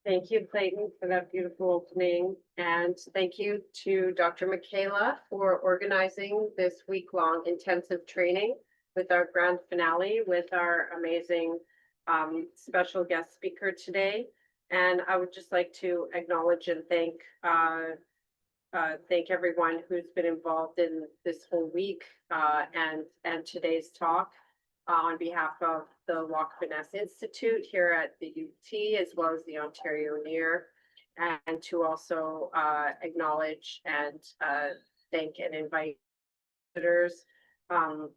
Thank you, Clayton, for that beautiful opening. And thank you to Dr. Michaela for organizing this week-long intensive training with our grand finale with our amazing special guest speaker today. And I would just like to acknowledge and thank everyone who's been involved in this whole week and today's talk. On behalf of the Waakebiness Institute here at the UT, as well as the Ontario NEIHR, and to also acknowledge and thank and invite visitors. I'm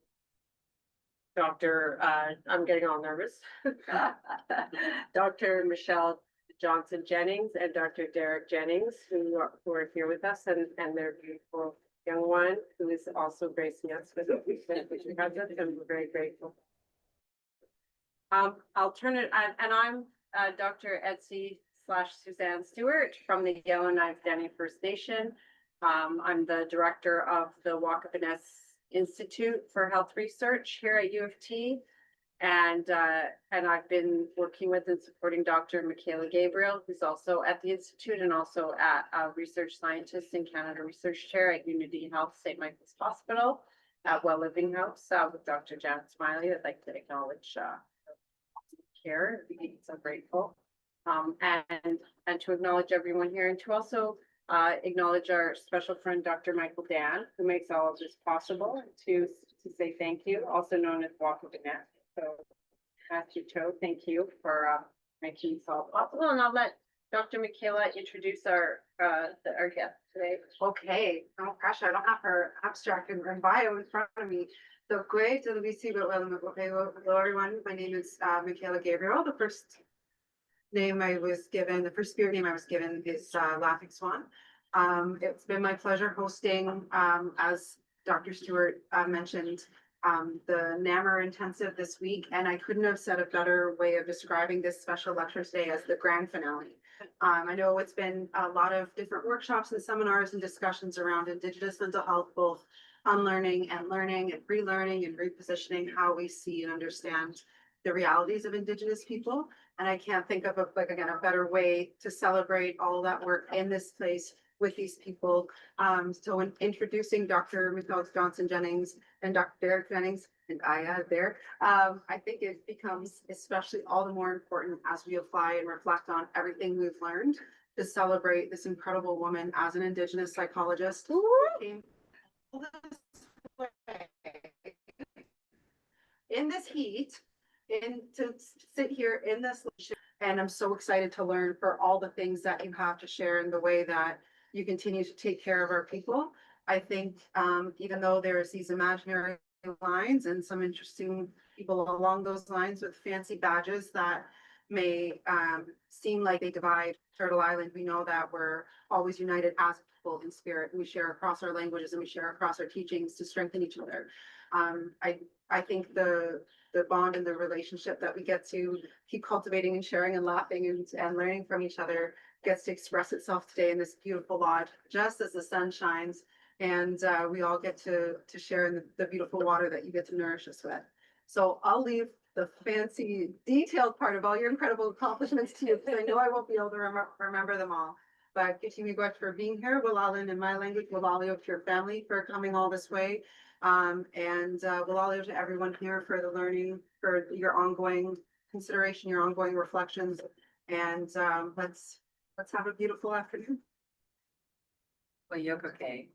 getting all nervous. Dr. Michelle Johnson-Jennings and Dr. Derek Jennings, who are here with us, and their beautiful young one who is also gracing us with presence, and we're very grateful. I'll turn it, and I'm Dr. Etsy/Suzanne Stewart from the Yellowknife Dene First Nation. I'm the director of the Waakebiness Institute for Health Research here at U of T. And I've been working with and supporting Dr. Michaela Gabriel, who's also at the Institute and also a research scientist in Canada Research Chair at Unity Health St. Michael's Hospital at Well Living House with Dr. Janet Smiley. I'd like to acknowledge care. I'm so grateful. And to acknowledge everyone here, and to also acknowledge our special friend, Dr. Michael Dan, who makes all of this possible, to say thank you, also known as Waakebiness. So Matthew Cho, thank you for making this all possible. And I'll let Dr. Michaela introduce our guest today. Okay. Oh gosh, I don't have her abstract and bio in front of me. So great to be seen. Hello everyone. My name is Michaela Gabriel. The first name I was given, the first spirit name I was given is Laughing Swan. It's been my pleasure hosting, as Dr. Stewart mentioned, the NAMHR intensive this week, and I couldn't have said a better way of describing this special lecture today as the grand finale. I know it's been a lot of different workshops and seminars and discussions around Indigenous mental health, both unlearning and learning and relearning and repositioning how we see and understand the realities of Indigenous people. And I can't think of a better way to celebrate all that work in this place with these people. So when introducing Dr. Michelle Johnson-Jennings and Dr. Derek Jennings, and I add there, I think it becomes especially all the more important as we apply and reflect on everything we've learned to celebrate this incredible woman as an Indigenous psychologist. In this heat, to sit here in this, and I'm so excited to learn for all the things that you have to share in the way that you continue to take care of our people. I think even though there's these imaginary lines and some interesting people along those lines with fancy badges that may seem like they divide Turtle Island, we know that we're always united as people in spirit. We share across our languages and we share across our teachings to strengthen each other. I think the bond and the relationship that we get to keep cultivating and sharing and laughing and learning from each other gets to express itself today in this beautiful lodge, just as the sun shines and we all get to share in the beautiful water that you get to nourish us with. So I'll leave the fancy detailed part of all your incredible accomplishments to you, because I know I won't be able to remember them all. But Kitimiigwech for being here, Walalin in my language, Walalio to your family for coming all this way. And Walalio to everyone here for the learning, for your ongoing consideration, your ongoing reflections. And let's have a beautiful afternoon. Well, Yokoke,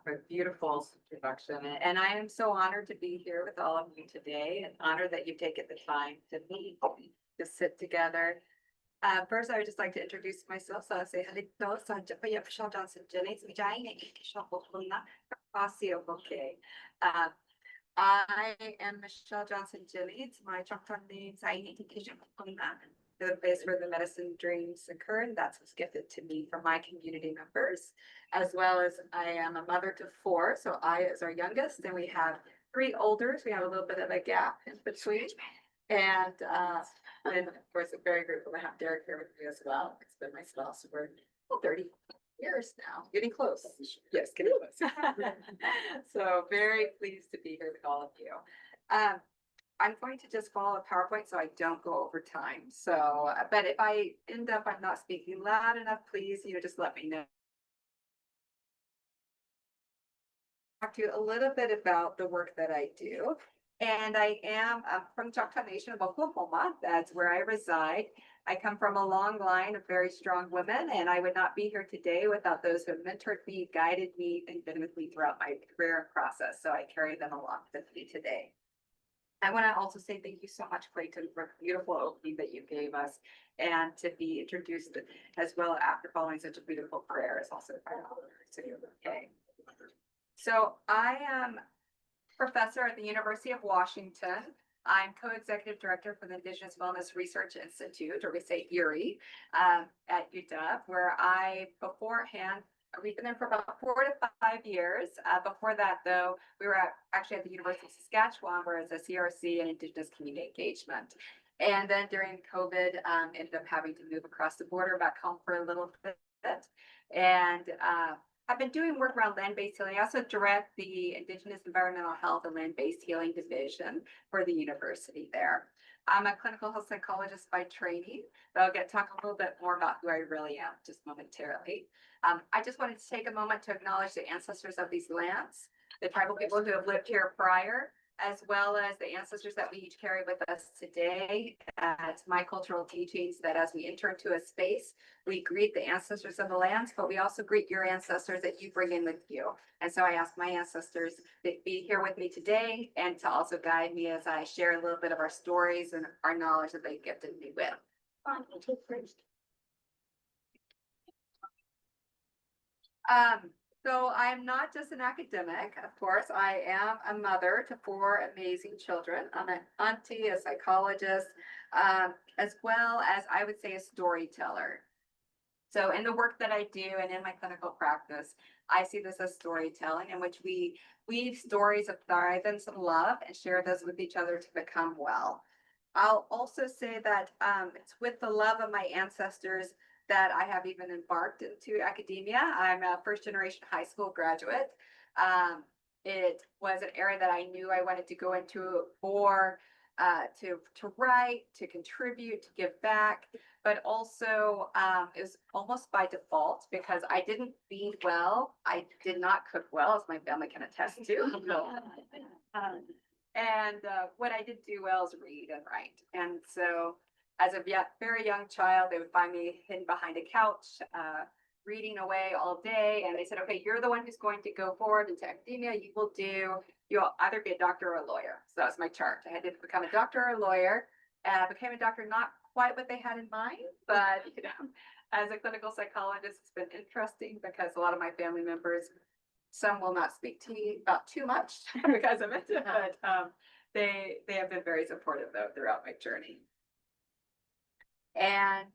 for beautiful introduction. And I am so honored to be here with all of you today, and honored that you've taken the time to meet, to sit together. First, I would just like to introduce myself. So I'll say, Michelle Johnson-Jennings, I am Michelle Johnson-Jennings. My Choctaw name is the place where the medicine dreams occur, and that's what's gifted to me from my community members, as well as I am a mother to 4. So I is our youngest, and we have 3 olders. We have a little bit of a gap in between. And of course, I'm very grateful to have Derek here with me as well. It's been my spouse for 30 years now, getting close. Yes, getting close. So very pleased to be here with all of you. I'm going to just follow a PowerPoint so I don't go over time. So, but if I end up, I'm not speaking loud enough, please, just let me know. Talk to you a little bit about the work that I do. And I am from Choctaw Nation of Oklahoma. That's where I reside. I come from a long line of very strong women, and I would not be here today without those who have mentored me, guided me, and been with me throughout my career and process. So I carry them along with me today. I want to also say thank you so much, Clayton, for the beautiful opening that you gave us, and to be introduced as well after following such a beautiful prayer is also quite an honor. So you're okay. So I am professor at the University of Washington. I'm co-executive director for the Indigenous Wellness Research Institute, or we say ERI, at UW, where we've been there for about 4 to 5 years. Before that, though, we were actually at the University of Saskatchewan, where it's a CRC and Indigenous community engagement. And then during COVID, ended up having to move across the border back home for a little bit. And I've been doing work around land-based healing. I also direct the Indigenous Environmental Health and Land-Based Healing Division for the university there. I'm a clinical health psychologist by training, but I'll talk a little bit more about who I really am just momentarily. I just wanted to take a moment to acknowledge the ancestors of these lands, the tribal people who have lived here prior, as well as the ancestors that we each carry with us today. It's my cultural teachings that as we enter into a space, we greet the ancestors of the lands, but we also greet your ancestors that you bring in with you. And so I ask my ancestors to be here with me today and to also guide me as I share a little bit of our stories and our knowledge that they've gifted me with. So I'm not just an academic, of course. I am a mother to 4 amazing children. I'm an auntie, a psychologist, as well as I would say a storyteller. So in the work that I do and in my clinical practice, I see this as storytelling, in which we weave stories of thrivance and love and share those with each other to become well. I'll also say that it's with the love of my ancestors that I have even embarked into academia. I'm a first-generation high school graduate. It was an area that I knew I wanted to go into for to write, to contribute, to give back, but also it was almost by default because I didn't feed well. I did not cook well, as my family can attest to. And what I did do well is read and write. And so as a very young child, they would find me hidden behind a couch, reading away all day. And they said, okay, you're the one who's going to go forward into academia. You'll either be a doctor or a lawyer. So that was my chart. I had to become a doctor or a lawyer. Became a doctor, not quite what they had in mind, but as a clinical psychologist, it's been interesting because a lot of my family members, some will not speak to me about too much because of it, but they have been very supportive though throughout my journey. And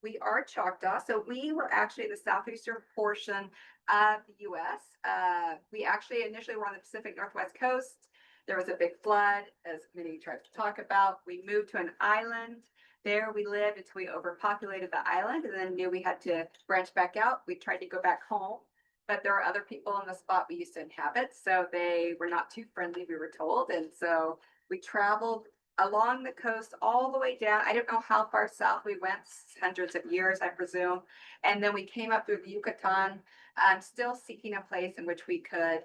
we are Choctaw, so we were actually in the southeastern portion of the U.S. We actually initially were on the Pacific Northwest coast. There was a big flood, as many tribes talk about. We moved to an island. There we lived until we overpopulated the island and then knew we had to branch back out. We tried to go back home, but there were other people in the spot we used to inhabit, so they were not too friendly, we were told. And so we traveled along the coast all the way down. I don't know how far south we went, hundreds of years, I presume. And then we came up through the Yucatan, still seeking a place in which we could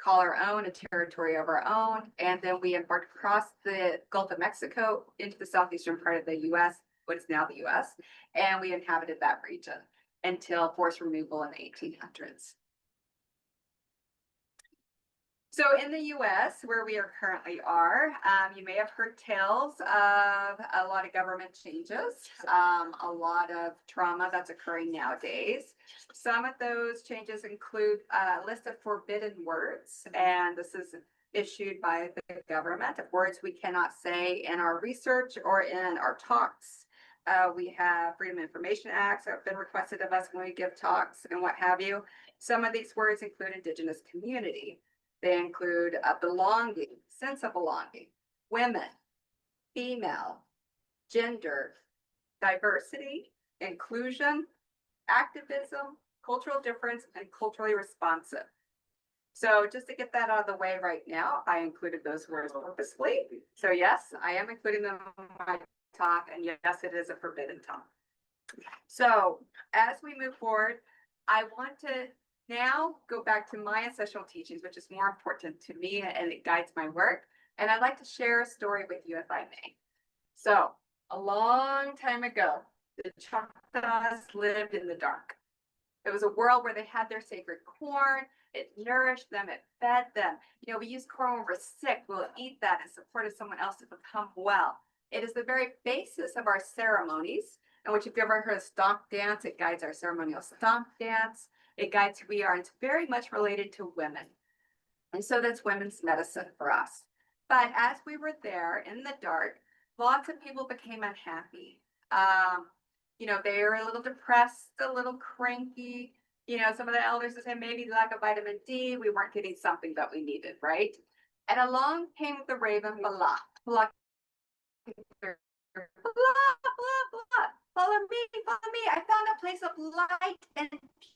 call our own, a territory of our own. And then we embarked across the Gulf of Mexico into the southeastern part of the US, what is now the US. And we inhabited that region until forced removal in the 1800s. So in the US, where we are currently are, you may have heard tales of a lot of government changes, a lot of trauma that's occurring nowadays. Some of those changes include a list of forbidden words, and this is issued by the government of words we cannot say in our research or in our talks. We have Freedom of Information Acts that have been requested of us when we give talks and what have you. Some of these words include Indigenous community. They include a belonging, sense of belonging, women, female, gender, diversity, inclusion, activism, cultural difference, and culturally responsive. So just to get that out of the way right now, I included those words purposefully. So yes, I am including them in my talk, and yes, it is a forbidden talk. So as we move forward, I want to now go back to my ancestral teachings, which is more important to me and it guides my work. And I'd like to share a story with you if I may. So a long time ago, the Choctaws lived in the dark. It was a world where they had their sacred corn. It nourished them. It fed them. You know, we use corn when we're sick. We'll eat that in support of someone else to become well. It is the very basis of our ceremonies, in which if you ever heard of stomp dance, it guides our ceremonial stomp dance. It guides who we are. It's very much related to women. And so that's women's medicine for us. But as we were there in the dark, lots of people became unhappy. You know, they were a little depressed, a little cranky. You know, some of the elders would say maybe lack of vitamin D, we weren't getting something that we needed, right? And along came the raven Bala. Blah, blah, blah. Follow me. I found a place of light and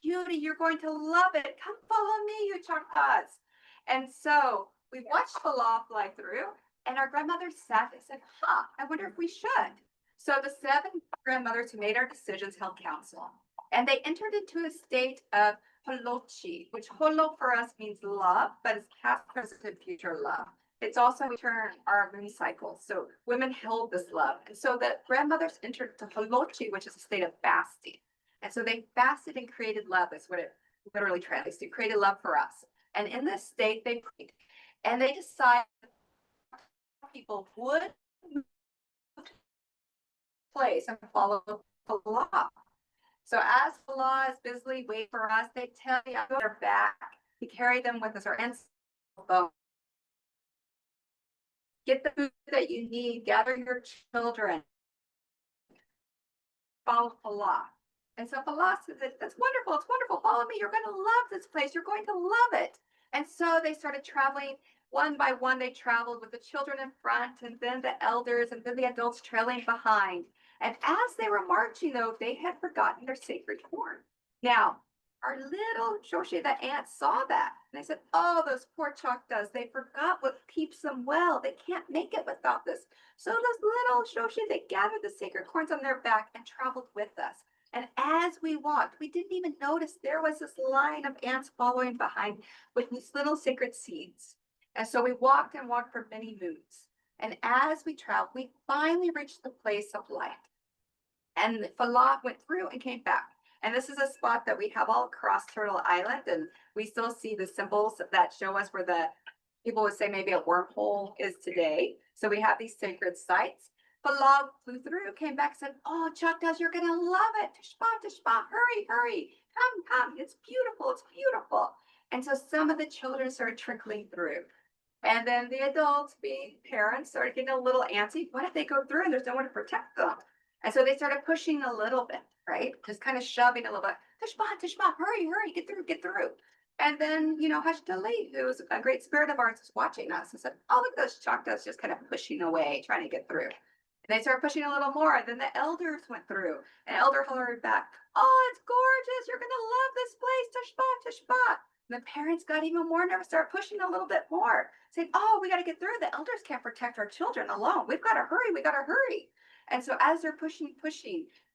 beauty. You're going to love it. Come follow me, you Choctaws. And so we watched Bala fly through, and our grandmother sat and said, I wonder if we should. So the 7 grandmothers who made our decisions held council, and they entered into a state of holochi, which holo for us means love, but it's past, present, and future love. It's also we turn our moon cycle. So women held this love. And so the grandmothers entered to holochi, which is a state of fasting. And so they fasted and created love. That's what it literally translates to, created love for us. And in this state, they prayed. And they decided people would place and follow the law. So as the law is busily waiting for us, they tell you go their back. We carry them with us, our ancestors. Get the food that you need, gather your children, follow the law. And so Bala says, that's wonderful, it's wonderful, follow me, you're going to love this place, you're going to love it. And so they started traveling. One by one, they traveled with the children in front, and then the elders, and then the adults trailing behind. And as they were marching, though, they had forgotten their sacred corn. Now, our little Shoshi, the ant, saw that. And they said, oh, those poor Choctaws, they forgot what keeps them well. They can't make it without this. So those little Shoshi, they gathered the sacred corns on their back and traveled with us. And as we walked, we didn't even notice there was this line of ants following behind with these little sacred seeds. And so we walked and walked for many moons. And as we traveled, we finally reached the place of light. And Falah went through and came back. And this is a spot that we have all across Turtle Island. And we still see the symbols that show us where the people would say maybe a wormhole is today. So we have these sacred sites. Falah flew through, came back, said, oh, Choctaws, you're going to love it. Tishpa, tishpa, hurry. Come. It's beautiful. And so some of the children started trickling through. And then the adults, being parents, started getting a little antsy. What if they go through and there's no one to protect them? And so they started pushing a little bit, right? Just kind of shoving a little bit. Tishpa, hurry, get through. And then, you know, Hashtali, who was a great spirit of ours, was watching us and said, oh, look at those Choctaws just kind of pushing away, trying to get through. And they started pushing a little more. And then the elders went through. And elder hollered back, oh, it's gorgeous. You're going to love this place. Tishpa. And the parents got even more nervous, started pushing a little bit more, saying, oh, we got to get through. The elders can't protect our children alone. We've got to hurry. And so as they're pushing,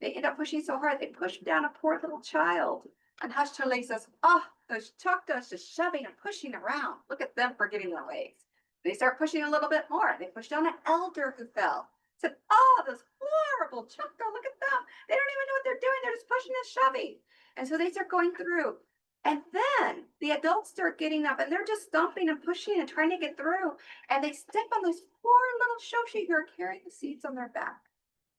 they end up pushing so hard, they push down a poor little child. And Hashtali says, oh, those Choctaws just shoving and pushing around. Look at them forgetting their ways. They start pushing a little bit more. They push down an elder who fell. Said, oh, those horrible Choctaw, look at them. They don't even know what they're doing. They're just pushing and shoving. And so they start going through. And then the adults start getting up and they're just stomping and pushing and trying to get through. And they step on those poor little Shoshi who are carrying the seeds on their back.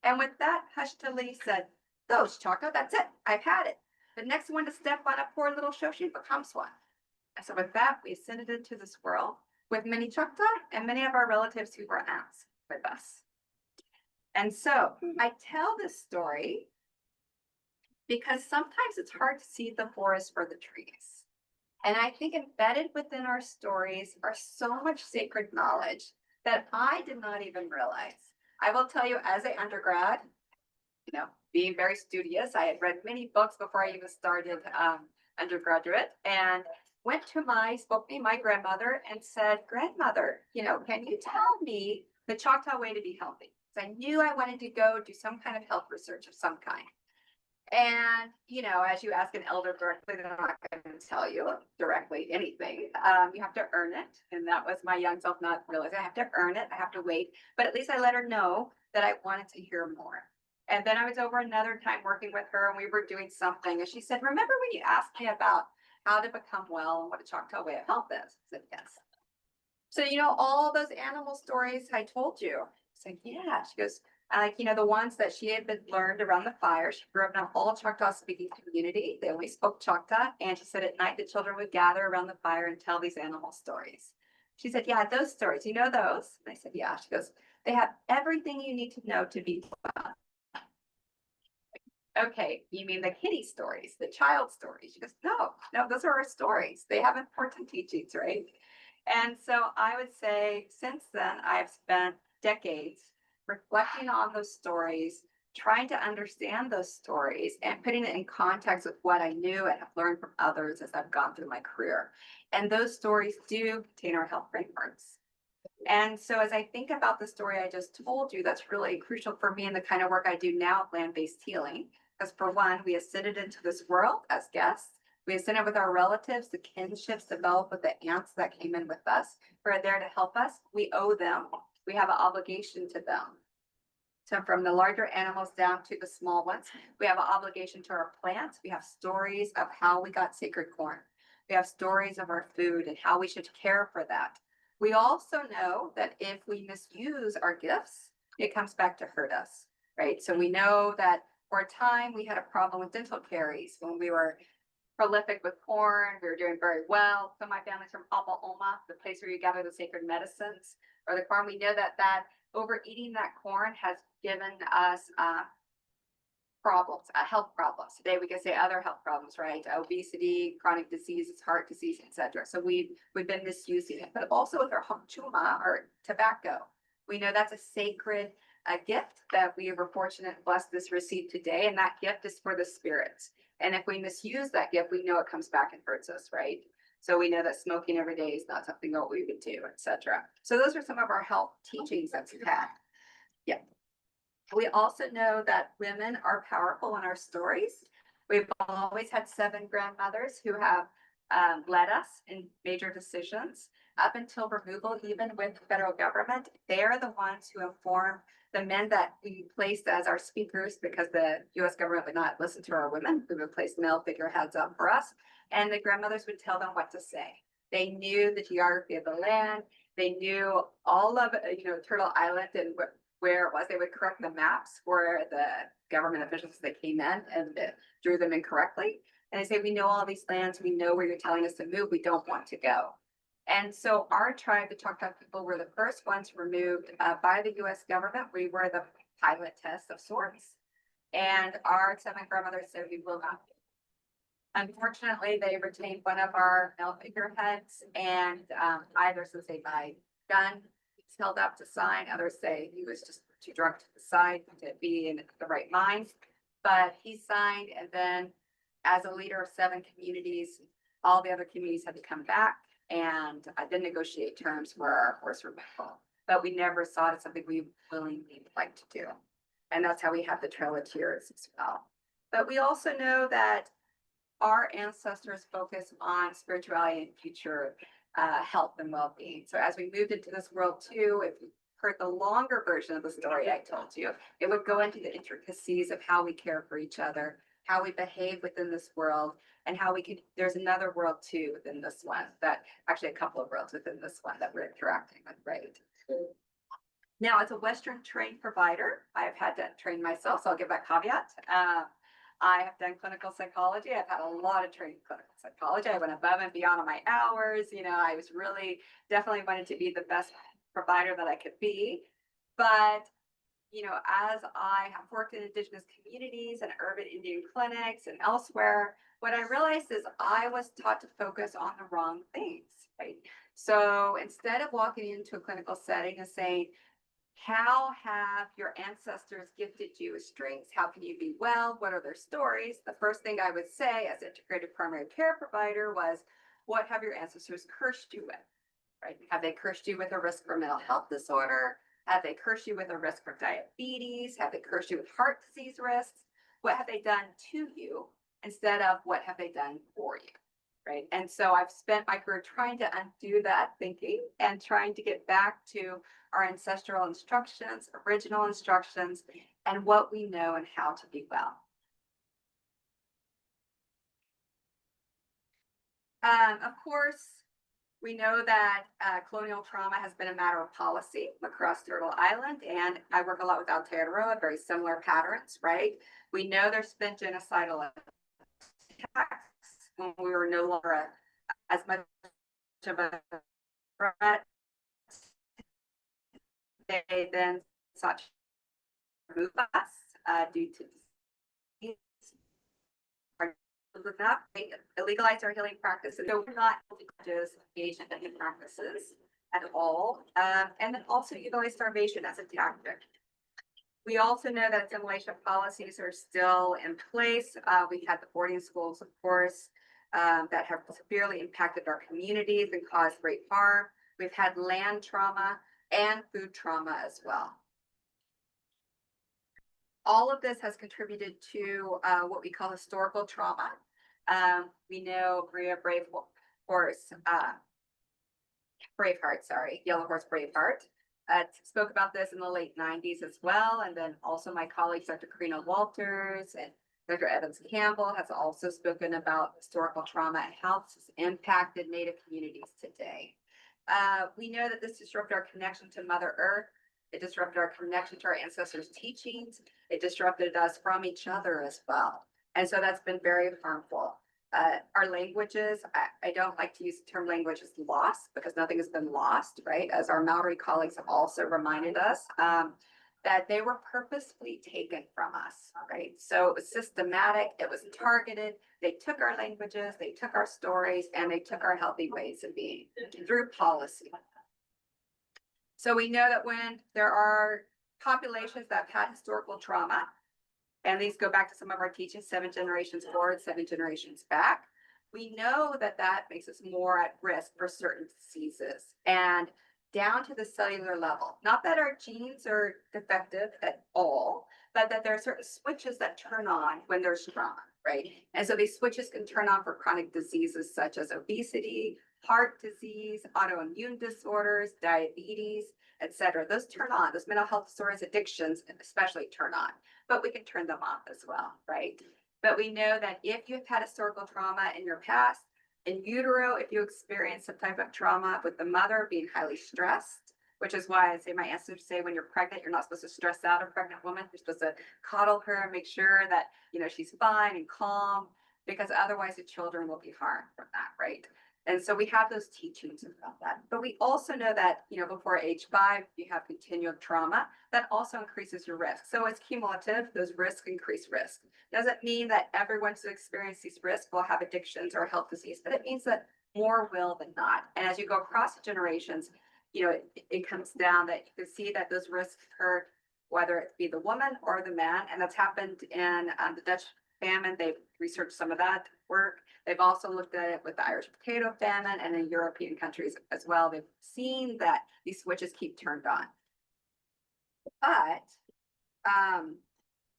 And with that, Hashtali said, those Choctaw, that's it. I've had it. The next one to step on a poor little Shoshi becomes one. And so with that, we ascended into this world with many Choctaw and many of our relatives who were ants with us. And so I tell this story because sometimes it's hard to see the forest for the trees. And I think embedded within our stories are so much sacred knowledge that I did not even realize. I will tell you, as an undergrad, you know, being very studious, I had read many books before I even started undergraduate. And spoke to my grandmother and said, grandmother, can you tell me the Choctaw way to be healthy? Because I knew I wanted to go do some kind of health research of some kind. And, as you ask an elder directly, they're not going to tell you directly anything. You have to earn it. And that was my young self not realizing I have to earn it. I have to wait. But at least I let her know that I wanted to hear more. And then I was over another time working with her and we were doing something. And she said, remember when you asked me about how to become well and what a Choctaw way of health is? I said, yes. So, all those animal stories I told you. I said, yeah. She goes, the ones that she had been learned around the fire. She grew up in an all Choctaw speaking community. They only spoke Choctaw. And she said at night, the children would gather around the fire and tell these animal stories. She said, yeah, those stories, you know those? And I said, yeah. She goes, they have everything you need to know to be well. Okay, you mean the kitty stories, the child stories? She goes, no, those are our stories. They have important teachings, right? And so I would say since then, I've spent decades reflecting on those stories, trying to understand those stories and putting it in context with what I knew and have learned from others as I've gone through my career. And those stories do contain our health frameworks. And so as I think about the story I just told you, that's really crucial for me in the kind of work I do now with land-based healing. Because for one, we ascended into this world as guests. We ascended with our relatives, the kinships developed with the aunts that came in with us, who are there to help us. We owe them. We have an obligation to them. So from the larger animals down to the small ones, we have an obligation to our plants. We have stories of how we got sacred corn. We have stories of our food and how we should care for that. We also know that if we misuse our gifts, it comes back to hurt us, right? So we know that for a time we had a problem with dental caries when we were prolific with corn. We were doing very well. So my family's from Oklahoma, the place where you gather the sacred medicines or the corn. We know that overeating that corn has given us problems, health problems. Today we can say other health problems, right? Obesity, chronic diseases, heart disease, etc. So we've been misusing it, but also with our chuma or tobacco. We know that's a sacred gift that we were fortunate and blessed to receive today, and that gift is for the spirits. And if we misuse that gift, we know it comes back and hurts us, right? So we know that smoking every day is not something that we would do, etc. So those are some of our health teachings that we've had. Yeah. We also know that women are powerful in our stories. We've always had 7 grandmothers who have led us in major decisions up until removal, even with the federal government. They are the ones who inform the men that we placed as our speakers because the US government would not listen to our women. We would place male figureheads up for us, and the grandmothers would tell them what to say. They knew the geography of the land. They knew all of, Turtle Island and where it was. They would correct the maps for the government officials as they came in and drew them incorrectly. And they say, we know all these lands. We know where you're telling us to move. We don't want to go. And so our tribe, the Choctaw people, were the first ones removed by the US government. We were the pilot test of sorts. And our 7 grandmothers said we will not. Unfortunately, they retained one of our male figureheads, and either say by gun, he's held up to sign. Others say he was just too drunk to decide to be in the right mind. But he signed, and then as a leader of 7 communities, all the other communities had to come back and then negotiate terms for our forced removal. But we never saw it as something we willingly would like to do. And that's how we have the Trail of Tears as well. But we also know that our ancestors focus on spirituality and future health and well-being. So as we moved into this world too, if you heard the longer version of the story I told you, it would go into the intricacies of how we care for each other, how we behave within this world, and how we could, there's another world too within this one, that actually a couple of worlds within this one that we're interacting with, right? Now, as a Western trained provider, I've had to train myself, so I'll give that caveat. I have done clinical psychology. I've had a lot of training in clinical psychology. I went above and beyond on my hours. I was really definitely wanted to be the best provider that I could be. But, as I have worked in Indigenous communities and urban Indian clinics and elsewhere, what I realized is I was taught to focus on the wrong things, right? So instead of walking into a clinical setting and saying, how have your ancestors gifted you with strengths? How can you be well? What are their stories? The first thing I would say as integrated primary care provider was, what have your ancestors cursed you with, right? Have they cursed you with a risk for mental health disorder? Have they cursed you with a risk for diabetes? Have they cursed you with heart disease risks? What have they done to you instead of what have they done for you, right? And so I've spent my career trying to undo that thinking and trying to get back to our ancestral instructions, original instructions, and what we know and how to be well. Of course, we know that colonial trauma has been a matter of policy across Turtle Island, and I work a lot with Aotearoa, very similar patterns, right? We know there's been genocidal attacks when we were no longer as much of a threat. They then sought to remove us due to enough, they illegalize our healing practices. So we're not just engaged in healing practices at all. And then also utilize starvation as a tactic. We also know that assimilation policies are still in place. We've had the boarding schools, of course, that have severely impacted our communities and caused great harm. We've had land trauma and food trauma as well. All of this has contributed to what we call historical trauma. We know Yellow Horse Braveheart, spoke about this in the late 90s as well. And then also my colleagues, Dr. Karina Walters and Dr. Evans Campbell has also spoken about historical trauma and how this has impacted Native communities today. We know that this disrupted our connection to Mother Earth. It disrupted our connection to our ancestors' teachings. It disrupted us from each other as well. And so that's been very harmful. Our languages, I don't like to use the term language as lost because nothing has been lost, right? As our Maori colleagues have also reminded us that they were purposefully taken from us, right? So it was systematic, it was targeted. They took our languages, they took our stories, and they took our healthy ways of being through policy. So we know that when there are populations that have had historical trauma, and these go back to some of our teachings, 7 generations forward, 7 generations back, we know that that makes us more at risk for certain diseases and down to the cellular level. Not that our genes are defective at all, but that there are certain switches that turn on when there's trauma, right? And so these switches can turn on for chronic diseases such as obesity, heart disease, autoimmune disorders, diabetes, etc. Those turn on, those mental health disorders, addictions, especially turn on, but we can turn them off as well, right? But we know that if you've had historical trauma in your past, in utero, if you experience some type of trauma with the mother being highly stressed, which is why I say my ancestors say when you're pregnant, you're not supposed to stress out a pregnant woman. You're supposed to coddle her and make sure that, you know, she's fine and calm, because otherwise the children will be harmed from that, right? And so we have those teachings about that. But we also know that, you know, before age 5, you have continual trauma, that also increases your risk. So it's cumulative, those risks increase risk. Doesn't mean that everyone who's experienced these risks will have addictions or health disease, but it means that more will than not. And as you go across the generations, you know, it comes down that you can see that those risks occur, whether it be the woman or the man. And that's happened in the Dutch famine. They've researched some of that work. They've also looked at it with the Irish potato famine and in European countries as well. They've seen that these switches keep turned on. But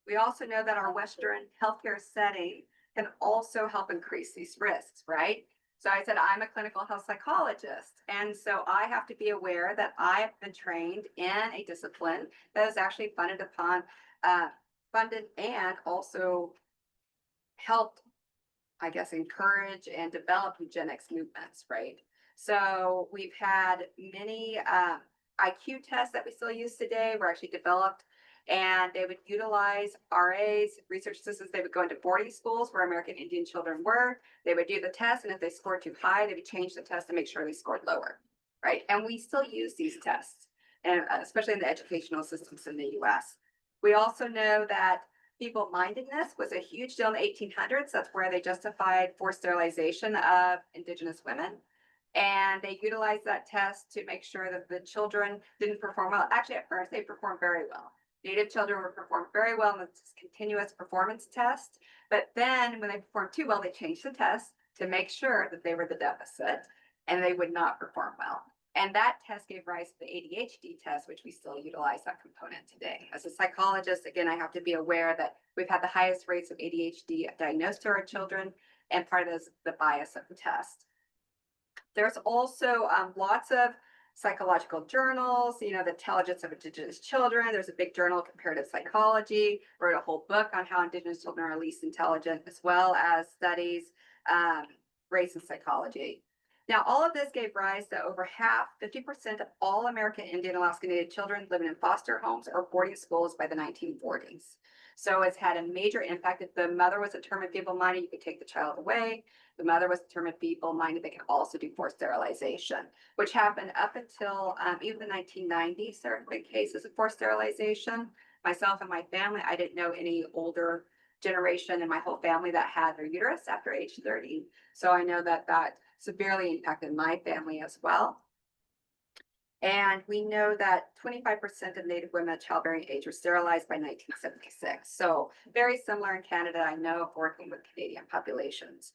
we also know that our Western healthcare setting can also help increase these risks, right? So I said, I'm a clinical health psychologist. And so I have to be aware that I have been trained in a discipline that is actually funded and also helped, I guess, encourage and develop eugenics movements, right? So we've had many IQ tests that we still use today were actually developed, and they would utilize RAs, research assistants. They would go into boarding schools where American Indian children were. They would do the test, and if they scored too high, they would change the test to make sure they scored lower, right? And we still use these tests, and especially in the educational systems in the US. We also know that feeble-mindedness was a huge deal in the 1800s. That's where they justified forced sterilization of Indigenous women. And they utilized that test to make sure that the children didn't perform well. Actually, at first, they performed very well. Native children were performed very well in this continuous performance test. But then when they performed too well, they changed the test to make sure that they were the deficit and they would not perform well. And that test gave rise to the ADHD test, which we still utilize that component today. As a psychologist, again, I have to be aware that we've had the highest rates of ADHD diagnosed to our children, and part of this is the bias of the test. There's also lots of psychological journals, the intelligence of Indigenous children. There's a big journal, Comparative Psychology, wrote a whole book on how Indigenous children are least intelligent, as well as studies race and psychology. Now, all of this gave rise to over half, 50% of all American Indian Alaska Native children living in foster homes or boarding schools by the 1940s. So it's had a major impact. If the mother was determined feeble-minded, you could take the child away. The mother was determined feeble-minded, they could also do forced sterilization, which happened up until even the 1990s. There have been cases of forced sterilization. Myself and my family, I didn't know any older generation in my whole family that had their uterus after age 30. So I know that that severely impacted my family as well. And we know that 25% of Native women at childbearing age were sterilized by 1976. So very similar in Canada, I know, of working with Canadian populations.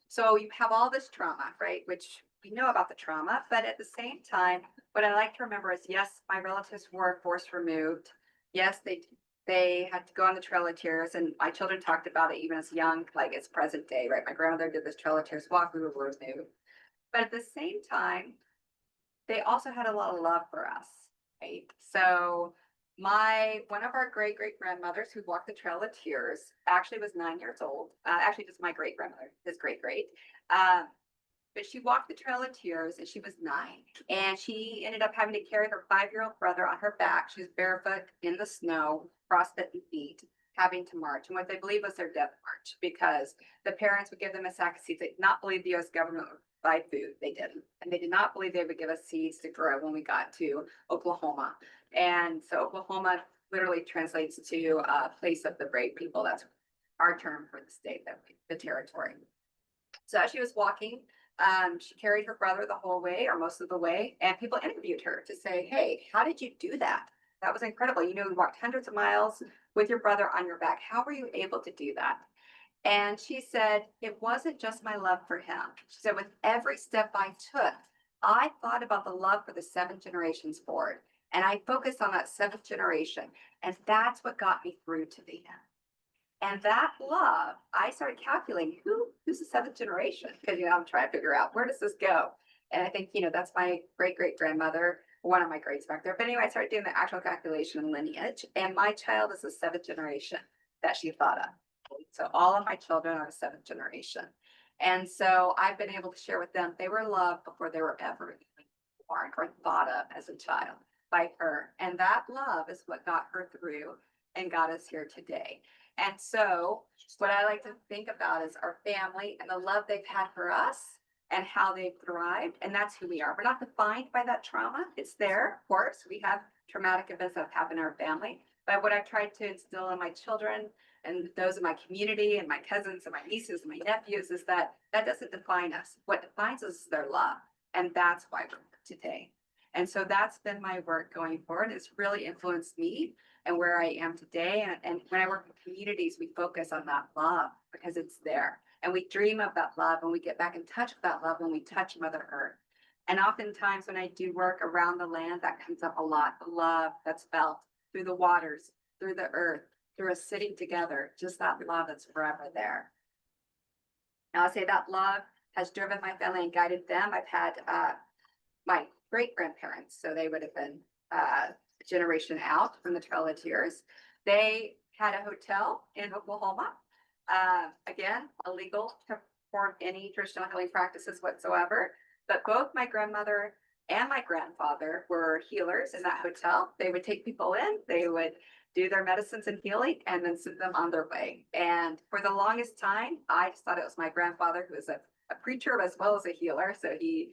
So you have all this trauma, right? Which we know about the trauma, but at the same time, what I like to remember is, yes, my relatives were forced removed. Yes, they had to go on the Trail of Tears, and my children talked about it even as young, like it's present day, right? My grandmother did this Trail of Tears walk, we were removed. But at the same time, they also had a lot of love for us, right? So one of our great-great-grandmothers who walked the Trail of Tears actually was 9 years old. Actually, just my great-grandmother, his great-great. But she walked the Trail of Tears and she was 9. And she ended up having to carry her 5-year-old brother on her back. She was barefoot in the snow, frostbitten feet, having to march. And what they believe was their death march, because the parents would give them a sack of seeds. They did not believe the US government would buy food. They didn't. And they did not believe they would give us seeds to grow when we got to Oklahoma. And so Oklahoma literally translates to a place of the brave people. That's our term for the state, the territory. So as she was walking, she carried her brother the whole way or most of the way, and people interviewed her to say, hey, how did you do that? That was incredible. You walked hundreds of miles with your brother on your back. How were you able to do that? And she said, it wasn't just my love for him. She said, with every step I took, I thought about the love for the 7 generations forward. And I focused on that 7th generation. And that's what got me through to the end. And that love, I started calculating who's the 7th generation? Because, I'm trying to figure out, where does this go? And I think, that's my great-great-grandmother, one of my greats back there. But anyway, I started doing the actual calculation and lineage. And my child is the 7th generation that she thought of. So all of my children are the 7th generation. And so I've been able to share with them, they were loved before they were ever born or thought of as a child by her. And that love is what got her through and got us here today. And so what I like to think about is our family and the love they've had for us and how they've thrived. And that's who we are. We're not defined by that trauma. It's there, of course. We have traumatic events that have happened in our family. But what I've tried to instill in my children and those in my community and my cousins and my nieces and my nephews is that doesn't define us. What defines us is their love. And that's why we're here today. And so that's been my work going forward. It's really influenced me and where I am today. And when I work with communities, we focus on that love because it's there. And we dream of that love and we get back in touch with that love when we touch Mother Earth. And oftentimes when I do work around the land, that comes up a lot. The love that's felt through the waters, through the earth, through us sitting together, just that love that's forever there. Now I say that love has driven my family and guided them. I've had my great-grandparents, so they would have been a generation out from the Trail of Tears. They had a hotel in Oklahoma. Again, illegal to perform any traditional healing practices whatsoever. But both my grandmother and my grandfather were healers in that hotel. They would take people in, they would do their medicines and healing, and then send them on their way. And for the longest time, I just thought it was my grandfather who was a preacher as well as a healer. So he,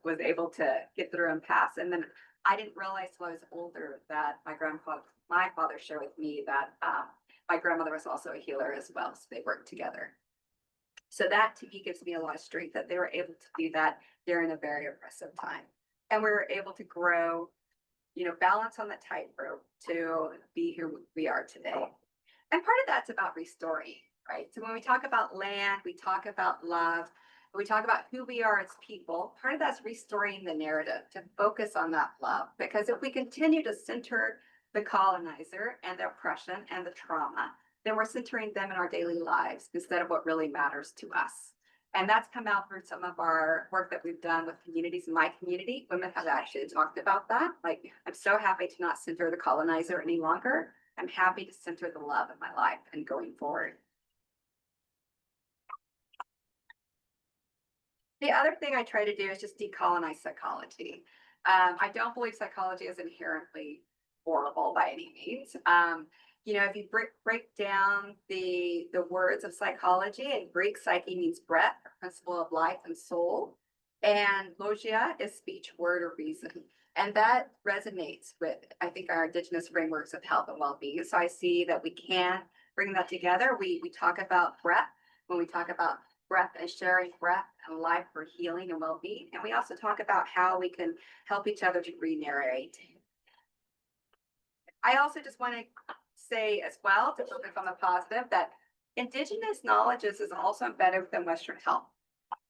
was able to get through and pass. And then I didn't realize till I was older that my father shared with me that my grandmother was also a healer as well. So they worked together. So that to me gives me a lot of strength that they were able to do that during a very oppressive time. And we were able to grow, balance on the tightrope to be here we are today. And part of that's about restoring, right? So when we talk about land, we talk about love, we talk about who we are as people. Part of that's restoring the narrative to focus on that love, because if we continue to center the colonizer and the oppression and the trauma, then we're centering them in our daily lives instead of what really matters to us. And that's come out through some of our work that we've done with communities in my community. Women have actually talked about that. Like, I'm so happy to not center the colonizer any longer. I'm happy to center the love in my life and going forward. The other thing I try to do is just decolonize psychology. I don't believe psychology is inherently horrible by any means. You know, if you break down the words of psychology, in Greek, psyche means breath, the principle of life and soul, and logia is speech, word, or reason. And that resonates with, I think, our Indigenous frameworks of health and well-being. So I see that we can bring that together. We talk about breath when we talk about breath and sharing breath and life for healing and well-being. And we also talk about how we can help each other to re-narrate. I also just want to say as well, to focus on the positive, that Indigenous knowledge is also embedded within Western health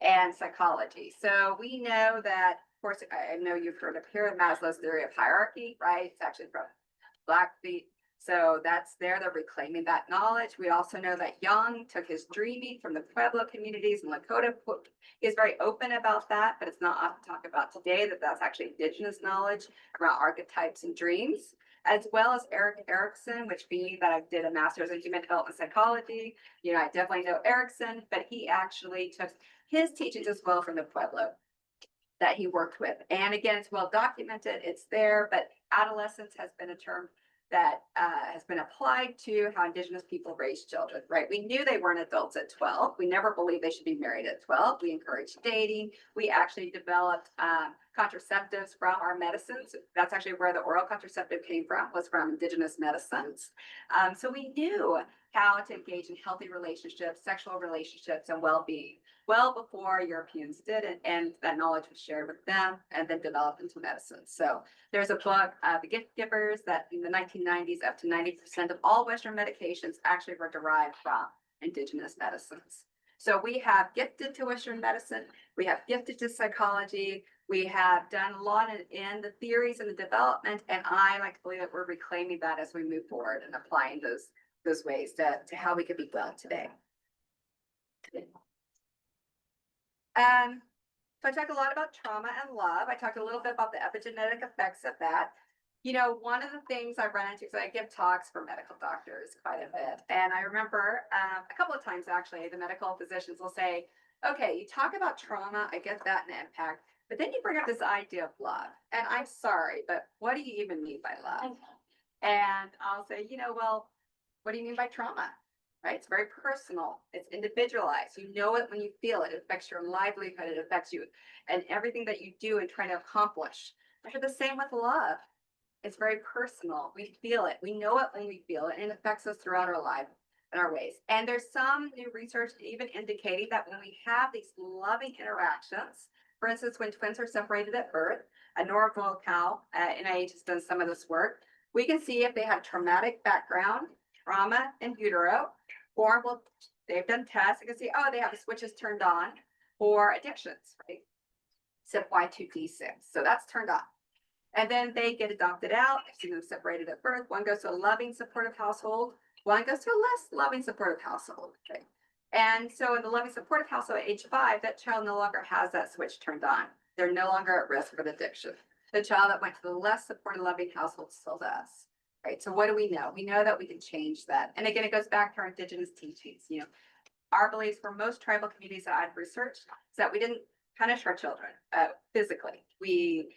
and psychology. So we know that, of course, I know you've heard of here Maslow's theory of hierarchy, right? It's actually from Blackfeet. So that's there, they're reclaiming that knowledge. We also know that Jung took his dreaming from the Pueblo communities and Lakota. Is very open about that, but it's not often talked about today that that's actually Indigenous knowledge around archetypes and dreams, as well as Erik Erikson, which being that I did a master's in human development psychology, you know, I definitely know Erikson, but he actually took his teachings as well from the Pueblo that he worked with. And again, it's well documented, it's there, but adolescence has been a term that has been applied to how Indigenous people raise children, right? We knew they weren't adults at 12. We never believed they should be married at 12. We encouraged dating. We actually developed contraceptives from our medicines. That's actually where the oral contraceptive came from, was from Indigenous medicines. So we knew how to engage in healthy relationships, sexual relationships, and well-being well before Europeans did it, and that knowledge was shared with them and then developed into medicine. So there's a book, The Gift Givers, that in the 1990s, up to 90% of all Western medications actually were derived from Indigenous medicines. So we have gifted to Western medicine, we have gifted to psychology, we have done a lot in the theories and the development, and I like to believe that we're reclaiming that as we move forward and applying those ways to how we could be well today. So I talked a lot about trauma and love. I talked a little bit about the epigenetic effects of that. You know, one of the things I run into, because I give talks for medical doctors quite a bit. And I remember a couple of times, actually, the medical physicians will say, okay, you talk about trauma, I get that and impact, but then you bring up this idea of love. And I'm sorry, but what do you even mean by love? And I'll say, you know, well, what do you mean by trauma? Right? It's very personal. It's individualized. You know it when you feel it. It affects your livelihood. It affects you and everything that you do and try to accomplish. But the same with love. It's very personal. We feel it. We know it when we feel it, and it affects us throughout our life and our ways. And there's some new research even indicating that when we have these loving interactions, for instance, when twins are separated at birth, a Norfolk cow, NIH has done some of this work, we can see if they have traumatic background, trauma in utero, or well, they've done tests. You can see, oh, they have the switches turned on for addictions, right? CYP2D6. So that's turned on. And then they get adopted out. I've seen them separated at birth. One goes to a loving, supportive household. One goes to a less loving, supportive household. Okay. And so in the loving, supportive household at age 5, that child no longer has that switch turned on. They're no longer at risk for addiction. The child that went to the less supportive, loving household still does. Right. So what do we know? We know that we can change that. And again, it goes back to our Indigenous teachings. You know, our beliefs for most tribal communities that I've researched is that we didn't punish our children physically. We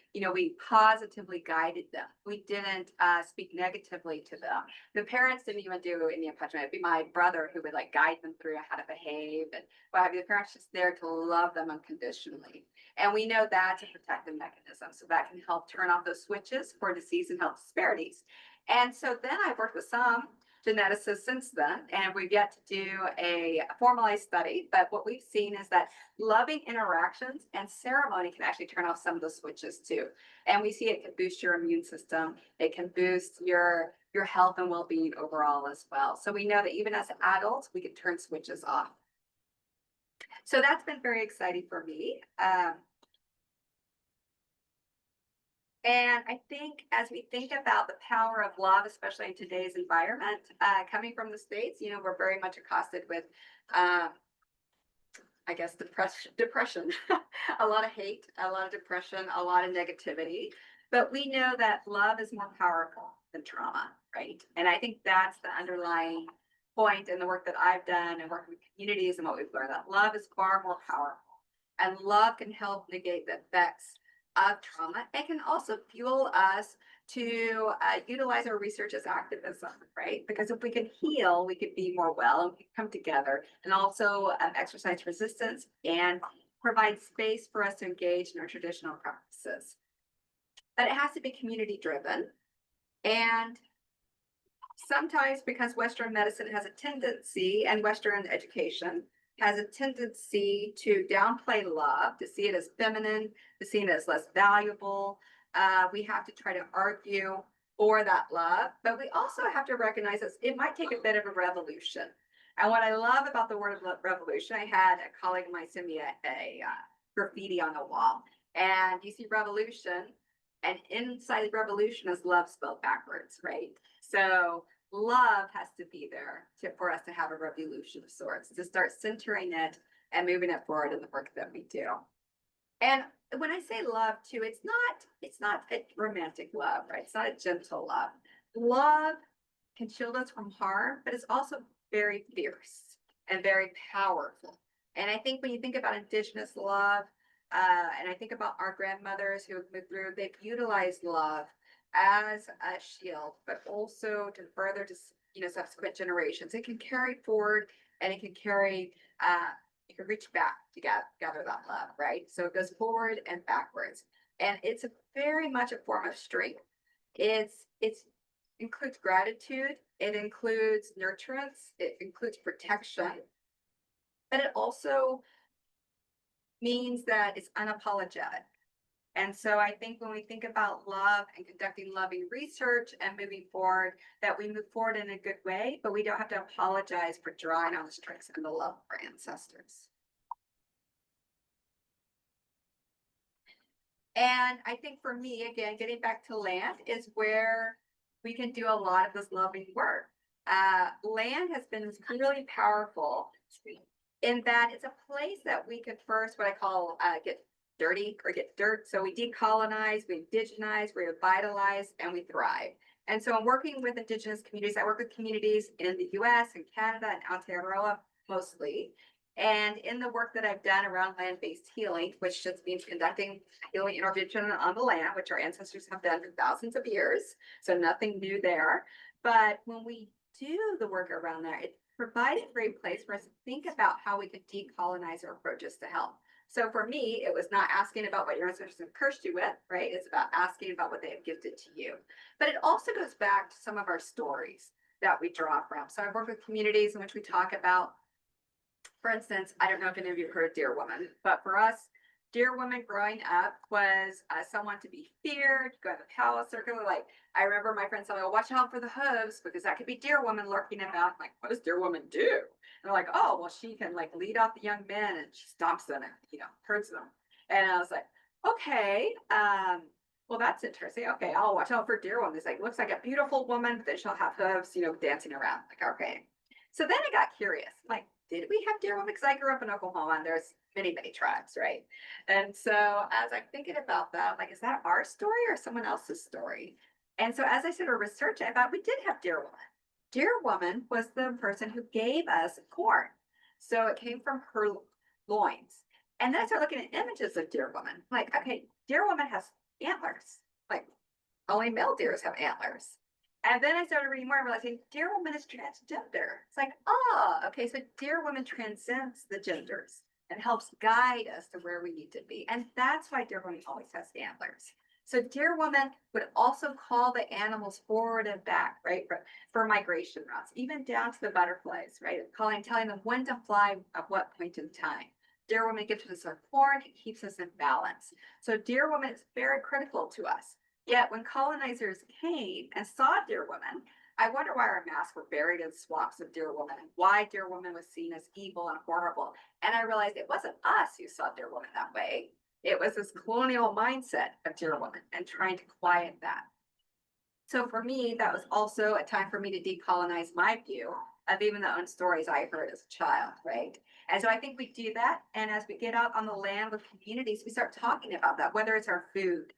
positively guided them. We didn't speak negatively to them. The parents didn't even do any punishment. It'd be my brother who would like guide them through how to behave and what have you. The parents just there to love them unconditionally. And we know that's a protective mechanism. So that can help turn off those switches for disease and health disparities. And so then I've worked with some geneticists since then, and we've yet to do a formalized study, but what we've seen is that loving interactions and ceremony can actually turn off some of the switches too. And we see it can boost your immune system, it can boost your your health and well-being overall as well. So we know that even as adults, we can turn switches off. So that's been very exciting for me. And I think as we think about the power of love, especially in today's environment, coming from the States, you know, we're very much accosted with, I guess, depression, a lot of hate, a lot of depression, a lot of negativity. But we know that love is more powerful than trauma, right? And I think that's the underlying point in the work that I've done and working with communities and what we've learned, that love is far more powerful. And love can help negate the effects of trauma. It can also fuel us to utilize our research as activism, right? Because if we can heal, we can be more well and we can come together and also exercise resistance and provide space for us to engage in our traditional practices. But it has to be community driven. And sometimes because Western medicine has a tendency, and Western education has a tendency to downplay love, to see it as feminine, to see it as less valuable. We have to try to argue for that love, but we also have to recognize that it might take a bit of a revolution. And what I love about the word revolution, I had a colleague of mine send me a graffiti on the wall, and you see revolution, and inside revolution is love spelled backwards, right? So love has to be there for us to have a revolution of sorts, to start centering it and moving it forward in the work that we do. And when I say love too, it's not a romantic love, right? It's not a gentle love. Love can shield us from harm, but it's also very fierce and very powerful. And I think when you think about Indigenous love, and I think about our grandmothers who have moved through, they've utilized love as a shield, but also to further to, you know, subsequent generations. It can carry forward and it can carry, you can reach back to gather that love, right? So it goes forward and backwards. And it's very much a form of strength. It's includes gratitude, it includes nurturance, it includes protection, but it also means that it's unapologetic. And so I think when we think about love and conducting loving research and moving forward, that we move forward in a good way, but we don't have to apologize for drawing on the strengths and the love of our ancestors. And I think for me, again, getting back to land is where we can do a lot of this loving work. Land has been really powerful in that it's a place that we could first, what I call, get dirty or get dirt. So we decolonize, we indigenize, we revitalize, and we thrive. And so I'm working with Indigenous communities. I work with communities in the US and Canada and Aotearoa mostly. And in the work that I've done around land-based healing, which just means conducting healing intervention on the land, which our ancestors have done for thousands of years. So nothing new there. But when we do the work around there, it provides a great place for us to think about how we could decolonize our approaches to health. So for me, it was not asking about what your ancestors have cursed you with, right? It's about asking about what they have gifted to you. But it also goes back to some of our stories that we draw from. So I work with communities in which we talk about, for instance, I don't know if any of you have heard of Dear Woman, but for us, Dear Woman growing up was someone to be feared, go to the palace circle. Like, I remember my friends telling me, watch out for the hooves, because that could be Dear Woman lurking about. Like, what does Dear Woman do? And they're like, oh, well, she can like lead off the young men and she stomps them and, you know, hurts them. And I was like, okay, well, that's interesting. Okay, I'll watch out for Dear Woman. It's like, looks like a beautiful woman, but then she'll have hooves, you know, dancing around. Like, okay. So then I got curious. I'm like, did we have Dear Woman? Because I grew up in Oklahoma and there's many, many tribes, right? And so as I'm thinking about that, like, is that our story or someone else's story? And so as I started research, I thought we did have Dear Woman. Dear Woman was the person who gave us corn. So it came from her loins. And then I started looking at images of Dear Woman. Like, okay, Dear Woman has antlers. Like, only male deers have antlers. And then I started reading more and realizing Dear Woman is transgender. It's like, oh, okay, so Dear Woman transcends the genders and helps guide us to where we need to be. And that's why Dear Woman always has antlers. So Dear Woman would also call the animals forward and back, right, for migration routes, even down to the butterflies, right, telling them when to fly at what point in time. Dear Woman gives us our corn, it keeps us in balance. So Dear Woman is very critical to us. Yet when colonizers came and saw Dear Woman, I wonder why our masks were buried in swamps of Dear Woman, and why Dear Woman was seen as evil and horrible. And I realized it wasn't us who saw Dear Woman that way. It was this colonial mindset of Dear Woman and trying to quiet that. So for me, that was also a time for me to decolonize my view of even the own stories I heard as a child, right? And so I think we do that. And as we get out on the land with communities, we start talking about that, whether it's our food.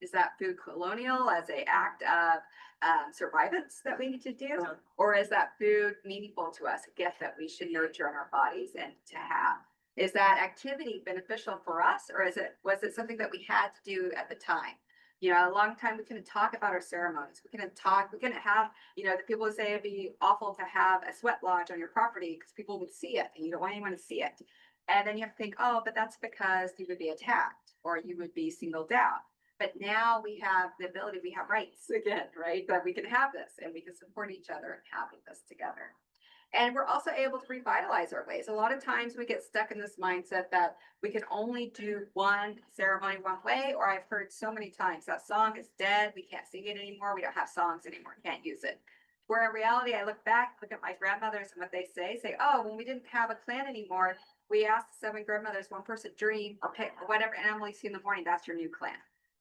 Is that food colonial as an act of survivance that we need to do? Or is that food meaningful to us, a gift that we should nurture in our bodies and to have? Is that activity beneficial for us, or was it something that we had to do at the time? You know, a long time we couldn't talk about our ceremonies. We couldn't have, you know, the people would say it'd be awful to have a sweat lodge on your property because people would see it and you don't want anyone to see it. And then you have to think, oh, but that's because you would be attacked or you would be singled out. But now we have the ability, we have rights again, right? That we can have this and we can support each other in having this together. And we're also able to revitalize our ways. A lot of times we get stuck in this mindset that we can only do one ceremony one way, or I've heard so many times that song is dead, we can't sing it anymore, we don't have songs anymore, can't use it. Where in reality, I look back, look at my grandmothers and what they say, oh, when we didn't have a clan anymore, we asked the 7 grandmothers, one person dream or pick whatever animal you see in the morning, that's your new clan,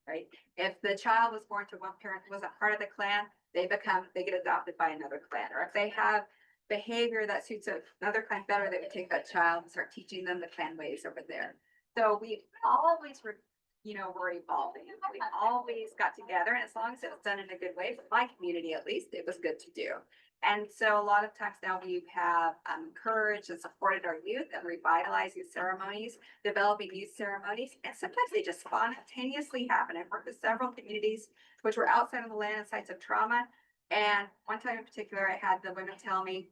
right? If the child was born to one parent who wasn't part of the clan, they get adopted by another clan. Or if they have behavior that suits another clan better, they would take that child and start teaching them the clan ways over there. So we always were, you know, we're evolving. We always got together, and as long as it was done in a good way, for my community at least, it was good to do. And so a lot of times now we have encouraged and supported our youth and revitalizing ceremonies, developing youth ceremonies, and sometimes they just spontaneously happen. I've worked with several communities which were outside of the land and sites of trauma. And one time in particular, I had the women tell me,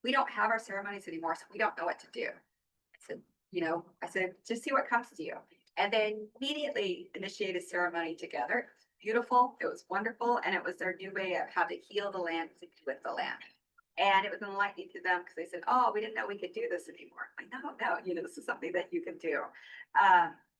we don't have our ceremonies anymore, so we don't know what to do. I said, just see what comes to you. And they immediately initiated ceremony together. It was beautiful, it was wonderful, and it was their new way of how to heal the land with the land. And it was enlightening to them because they said, oh, we didn't know we could do this anymore. Like, no, this is something that you can do.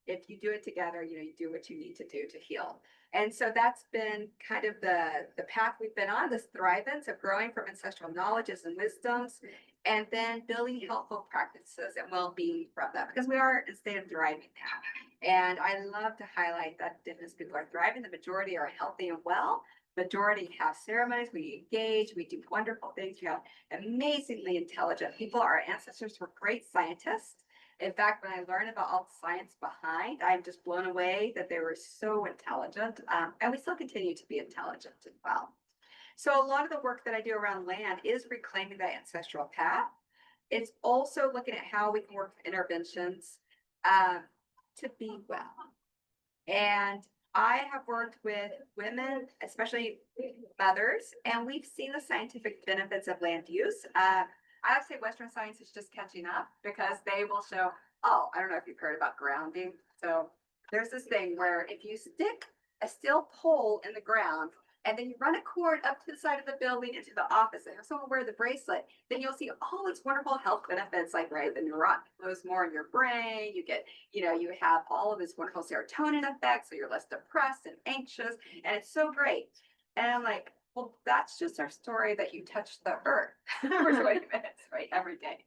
If you do it together, you do what you need to do to heal. And so that's been kind of the path we've been on, this thrivance of growing from ancestral knowledges and wisdoms, and then building helpful practices and well-being from that, because we are in a state of thriving now. And I love to highlight that Indigenous people are thriving. The majority are healthy and well. Majority have ceremonies, we engage, we do wonderful things. We have amazingly intelligent people. Our ancestors were great scientists. In fact, when I learned about all the science behind, I'm just blown away that they were so intelligent, and we still continue to be intelligent as well. So a lot of the work that I do around land is reclaiming that ancestral path. It's also looking at how we can work with interventions to be well. And I have worked with women, especially mothers, and we've seen the scientific benefits of land use. I would say Western science is just catching up because they will show, oh, I don't know if you've heard about grounding. So there's this thing where if you stick a steel pole in the ground and then you run a cord up to the side of the building into the office and have someone wear the bracelet, then you'll see all its wonderful health benefits, like, right, the neuron flows more in your brain. You get, you have all of this wonderful serotonin effects, so you're less depressed and anxious, and it's so great. And I'm like, well, that's just our story that you touched the earth for 20 minutes, right? Every day.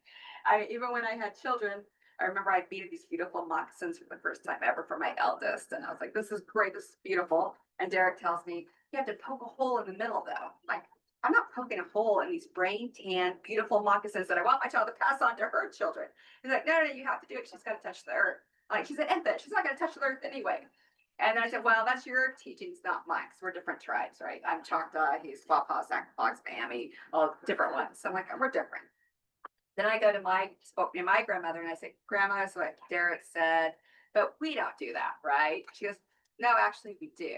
Even when I had children, I remember I beaded these beautiful moccasins for the first time ever for my eldest. And I was like, this is great. This is beautiful. And Derek tells me, you have to poke a hole in the middle though. Like, I'm not poking a hole in these brain tan, beautiful moccasins that I want my child to pass on to her children. He's like, no, you have to do it. She's got to touch the earth. Like, she's an infant. She's not going to touch the earth anyway. And then I said, well, that's your teachings, not mine, because we're different tribes, right? I'm Choctaw, he's Wapaw, Sackfox, Miami, all different ones. So I'm like, we're different. Then I go to my grandmother and I say, Grandma, that's what Derek said, but we don't do that, right? She goes, no, actually we do.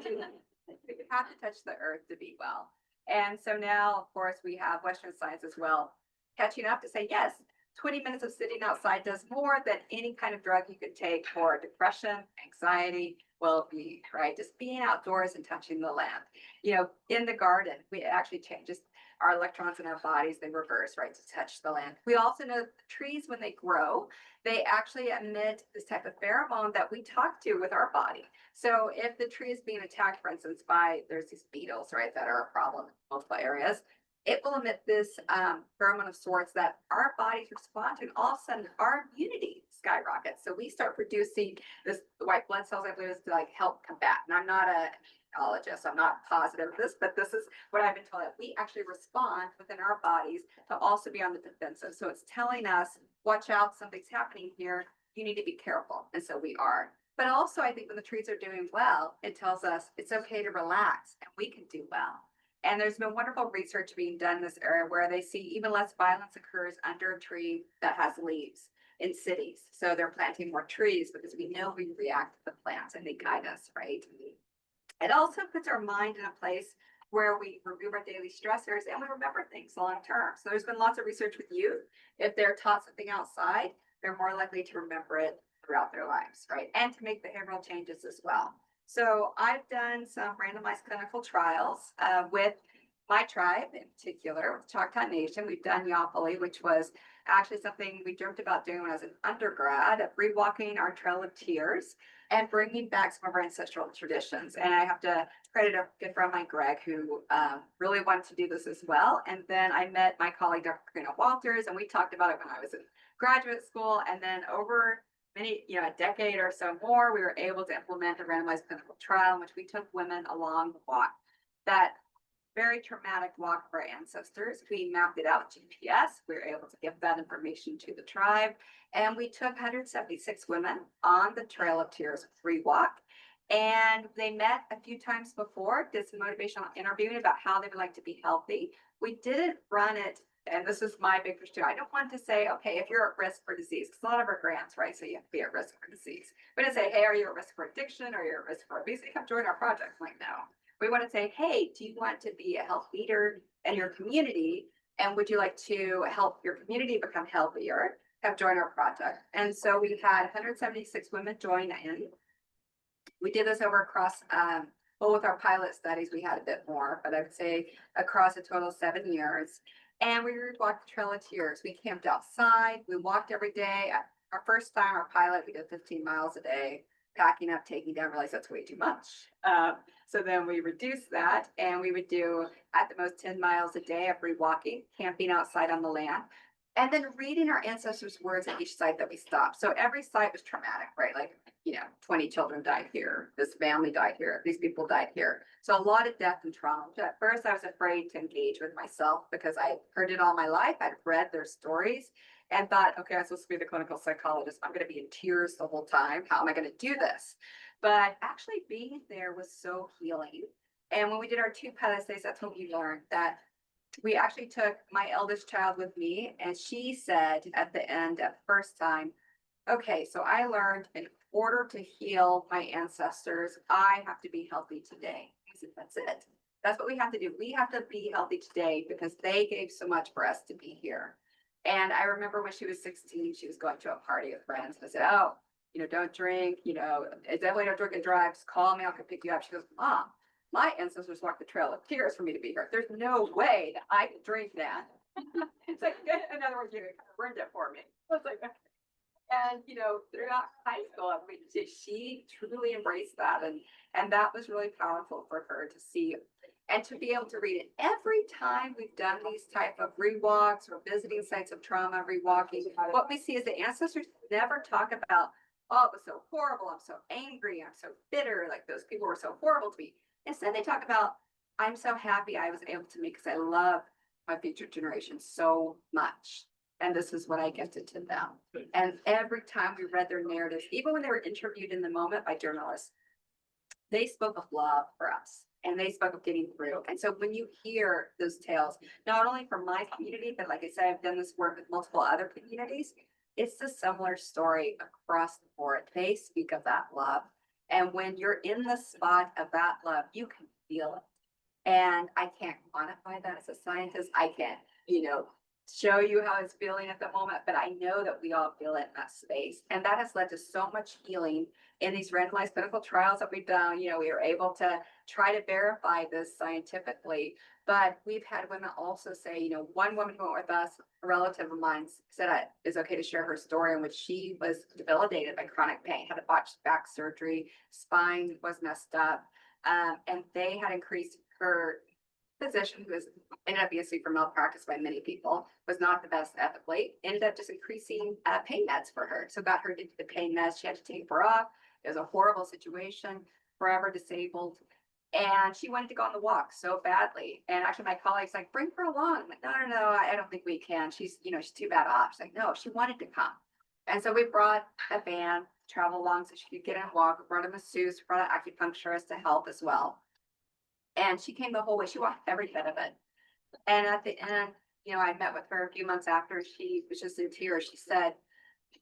You have to touch the earth to be well. And so now, of course, we have Western science as well, catching up to say, yes, 20 minutes of sitting outside does more than any kind of drug you could take for depression, anxiety, well-being, right? Just being outdoors and touching the land. In the garden, we actually change. Just our electrons in our bodies, they reverse, right, to touch the land. We also know that the trees, when they grow, they actually emit this type of pheromone that we talk to with our body. So if the tree is being attacked, for instance, by, there's these beetles, right, that are a problem in multiple areas, it will emit this pheromone of sorts that our bodies respond to, and all of a sudden our immunity skyrockets. So we start producing this white blood cells, I believe, is to like help combat. And I'm not a immunologist, I'm not positive of this, but this is what I've been told, that we actually respond within our bodies to also be on the defensive. So it's telling us, watch out, something's happening here, you need to be careful. And so we are. But also, I think when the trees are doing well, it tells us it's okay to relax and we can do well. And there's been wonderful research being done in this area where they see even less violence occurs under a tree that has leaves in cities. So they're planting more trees because we know we react to the plants and they guide us, right? It also puts our mind in a place where we remove our daily stressors and we remember things long term. So there's been lots of research with youth. If they're taught something outside, they're more likely to remember it throughout their lives, right? And to make behavioral changes as well. So I've done some randomized clinical trials with my tribe in particular, with Choctaw Nation. We've done Yawpali, which was actually something we dreamt about doing when I was an undergrad, of rewalking our Trail of Tears and bringing back some of our ancestral traditions. And I have to credit a good friend of mine, Greg, who really wanted to do this as well. And then I met my colleague, Dr. Karina Walters, and we talked about it when I was in graduate school. And then over many, a decade or so more, we were able to implement a randomized clinical trial in which we took women along the walk, that very traumatic walk of our ancestors. We mapped it out with GPS. We were able to give that information to the tribe. And we took 176 women on the Trail of Tears free walk. And they met a few times before, did some motivational interviewing about how they would like to be healthy. We didn't run it, and this is my big push too. I don't want to say, okay, if you're at risk for disease, because a lot of our grants, right? So you have to be at risk for disease. We didn't say, hey, are you at risk for addiction? Or you're at risk for obesity? Come join our project. I'm like, no. We want to say, hey, do you want to be a health leader in your community? And would you like to help your community become healthier? Have joined our project. And so we had 176 women join in. We did this over across, well, with our pilot studies, we had a bit more, but I would say across a total of 7 years. And we walked the Trail of Tears. We camped outside. We walked every day. Our first time, our pilot, we did 15 miles a day, packing up, taking down, realized that's way too much. So then we reduced that, and we would do at the most 10 miles a day of rewalking, camping outside on the land, and then reading our ancestors' words at each site that we stopped. So every site was traumatic, right? Like, 20 children died here. This family died here. These people died here. So a lot of death and trauma. At first, I was afraid to engage with myself because I heard it all my life. I'd read their stories and thought, okay, I'm supposed to be the clinical psychologist. I'm going to be in tears the whole time. How am I going to do this? But actually being there was so healing. And when we did our 2 pilot stays, that's what we learned, that we actually took my eldest child with me, and she said at the end, at first time, okay, so I learned in order to heal my ancestors, I have to be healthy today. I said, that's it. That's what we have to do. We have to be healthy today because they gave so much for us to be here. And I remember when she was 16, she was going to a party with friends. And I said, oh, don't drink, definitely don't drink and drive. Just call me, I'll come pick you up. She goes, Mom, my ancestors walked the Trail of Tears for me to be here. There's no way that I could drink that. It's like, in other words, you kind of ruined it for me. I was like, and throughout high school, she truly embraced that, and that was really powerful for her to see and to be able to read it. Every time we've done these type of rewalks or visiting sites of trauma, rewalking, what we see is the ancestors never talk about, oh, it was so horrible, I'm so angry, I'm so bitter, like those people were so horrible to me. Instead, they talk about, I'm so happy I was able to make, because I love my future generation so much. And this is what I gifted to them. And every time we read their narratives, even when they were interviewed in the moment by journalists, they spoke of love for us and they spoke of getting through. And so when you hear those tales, not only from my community, but like I said, I've done this work with multiple other communities, it's a similar story across the board. They speak of that love. And when you're in the spot of that love, you can feel it. And I can't quantify that as a scientist. I can't, show you how it's feeling at the moment, but I know that we all feel it in that space. And that has led to so much healing in these randomized clinical trials that we've done. You know, we were able to try to verify this scientifically, but we've had women also say, you know, one woman who went with us, a relative of mine, said it's okay to share her story in which she was debilitated by chronic pain, had a botched back surgery, spine was messed up, and they had increased her physician, who was ended up being sued for malpractice by many people, was not the best ethically, ended up just increasing pain meds for her. So got her into the pain meds. She had to taper off. It was a horrible situation, forever disabled. And she wanted to go on the walk so badly. And actually my colleague's like, bring her along. I'm like, no, I don't think we can. She's too bad off. She's like, no, she wanted to come. And so we brought a van, travel along so she could get and walk. We brought a masseuse, we brought an acupuncturist to help as well. And she came the whole way. She walked every bit of it. And at the end, you know, I met with her a few months after. She was just in tears. She said,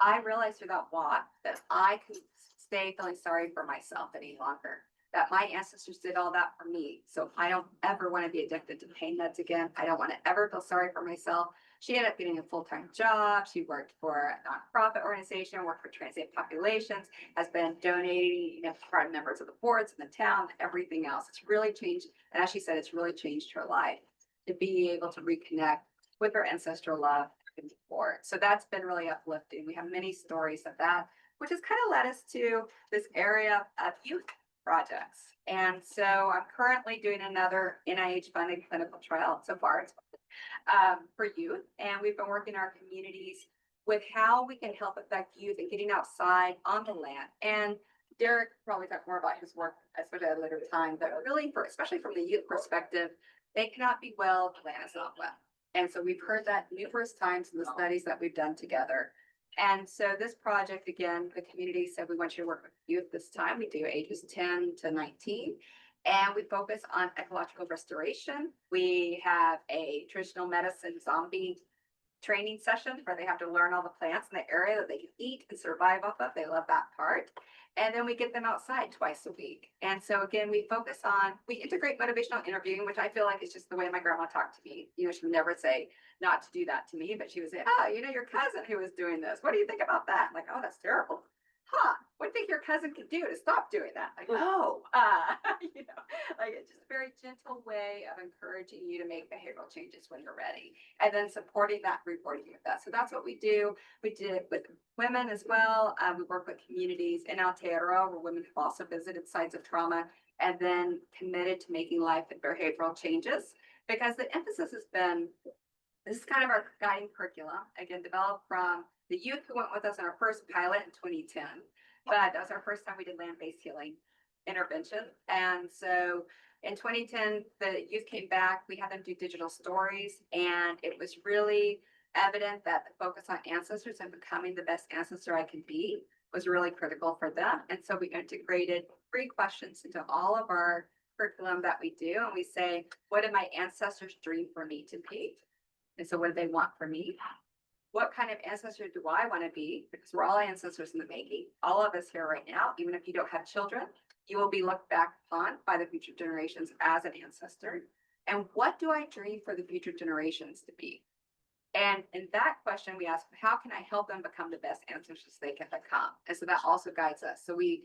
I realized through that walk that I could stay feeling sorry for myself any longer, that my ancestors did all that for me. So I don't ever want to be addicted to pain meds again. I don't want to ever feel sorry for myself. She ended up getting a full-time job. She worked for a nonprofit organization, worked for transient populations, has been donating, you know, to members of the boards in the town, everything else. It's really changed. And as she said, it's really changed her life to be able to reconnect with her ancestral love and support. So that's been really uplifting. We have many stories of that, which has kind of led us to this area of youth projects. And so I'm currently doing another NIH funded clinical trial. So far it's for youth. And we've been working in our communities with how we can help affect youth and getting outside on the land. And Derek probably talk more about his work, especially at a later time, but really especially from the youth perspective, they cannot be well, the land is not well. And so we've heard that numerous times in the studies that we've done together. And so this project, again, the community said we want you to work with youth this time. We do ages 10 to 19. And we focus on ecological restoration. We have a traditional medicine zombie training session where they have to learn all the plants in the area that they can eat and survive off of. They love that part. And then we get them outside twice a week. And so again, we integrate motivational interviewing, which I feel like is just the way my grandma talked to me. You know, she would never say not to do that to me, but she would say, oh, you know, your cousin who was doing this. What do you think about that? I'm like, oh, that's terrible. What do you think your cousin could do to stop doing that? Like, oh, you know, like it's just a very gentle way of encouraging you to make behavioral changes when you're ready, and then supporting that, reporting with that. So that's what we do. We did it with women as well. We work with communities in Aotearoa where women have also visited sites of trauma and then committed to making life and behavioral changes, because the emphasis has been, this is kind of our guiding curriculum, again, developed from the youth who went with us in our first pilot in 2010, but that was our first time we did land-based healing intervention. And so in 2010, the youth came back, we had them do digital stories, and it was really evident that the focus on ancestors and becoming the best ancestor I can be was really critical for them. And so we integrated 3 questions into all of our curriculum that we do. And we say, what did my ancestors dream for me to be? And so what do they want for me? What kind of ancestor do I want to be? Because we're all ancestors in the making. All of us here right now, even if you don't have children, you will be looked back upon by the future generations as an ancestor. And what do I dream for the future generations to be? And in that question, we ask, how can I help them become the best ancestors they can become? And so that also guides us. So we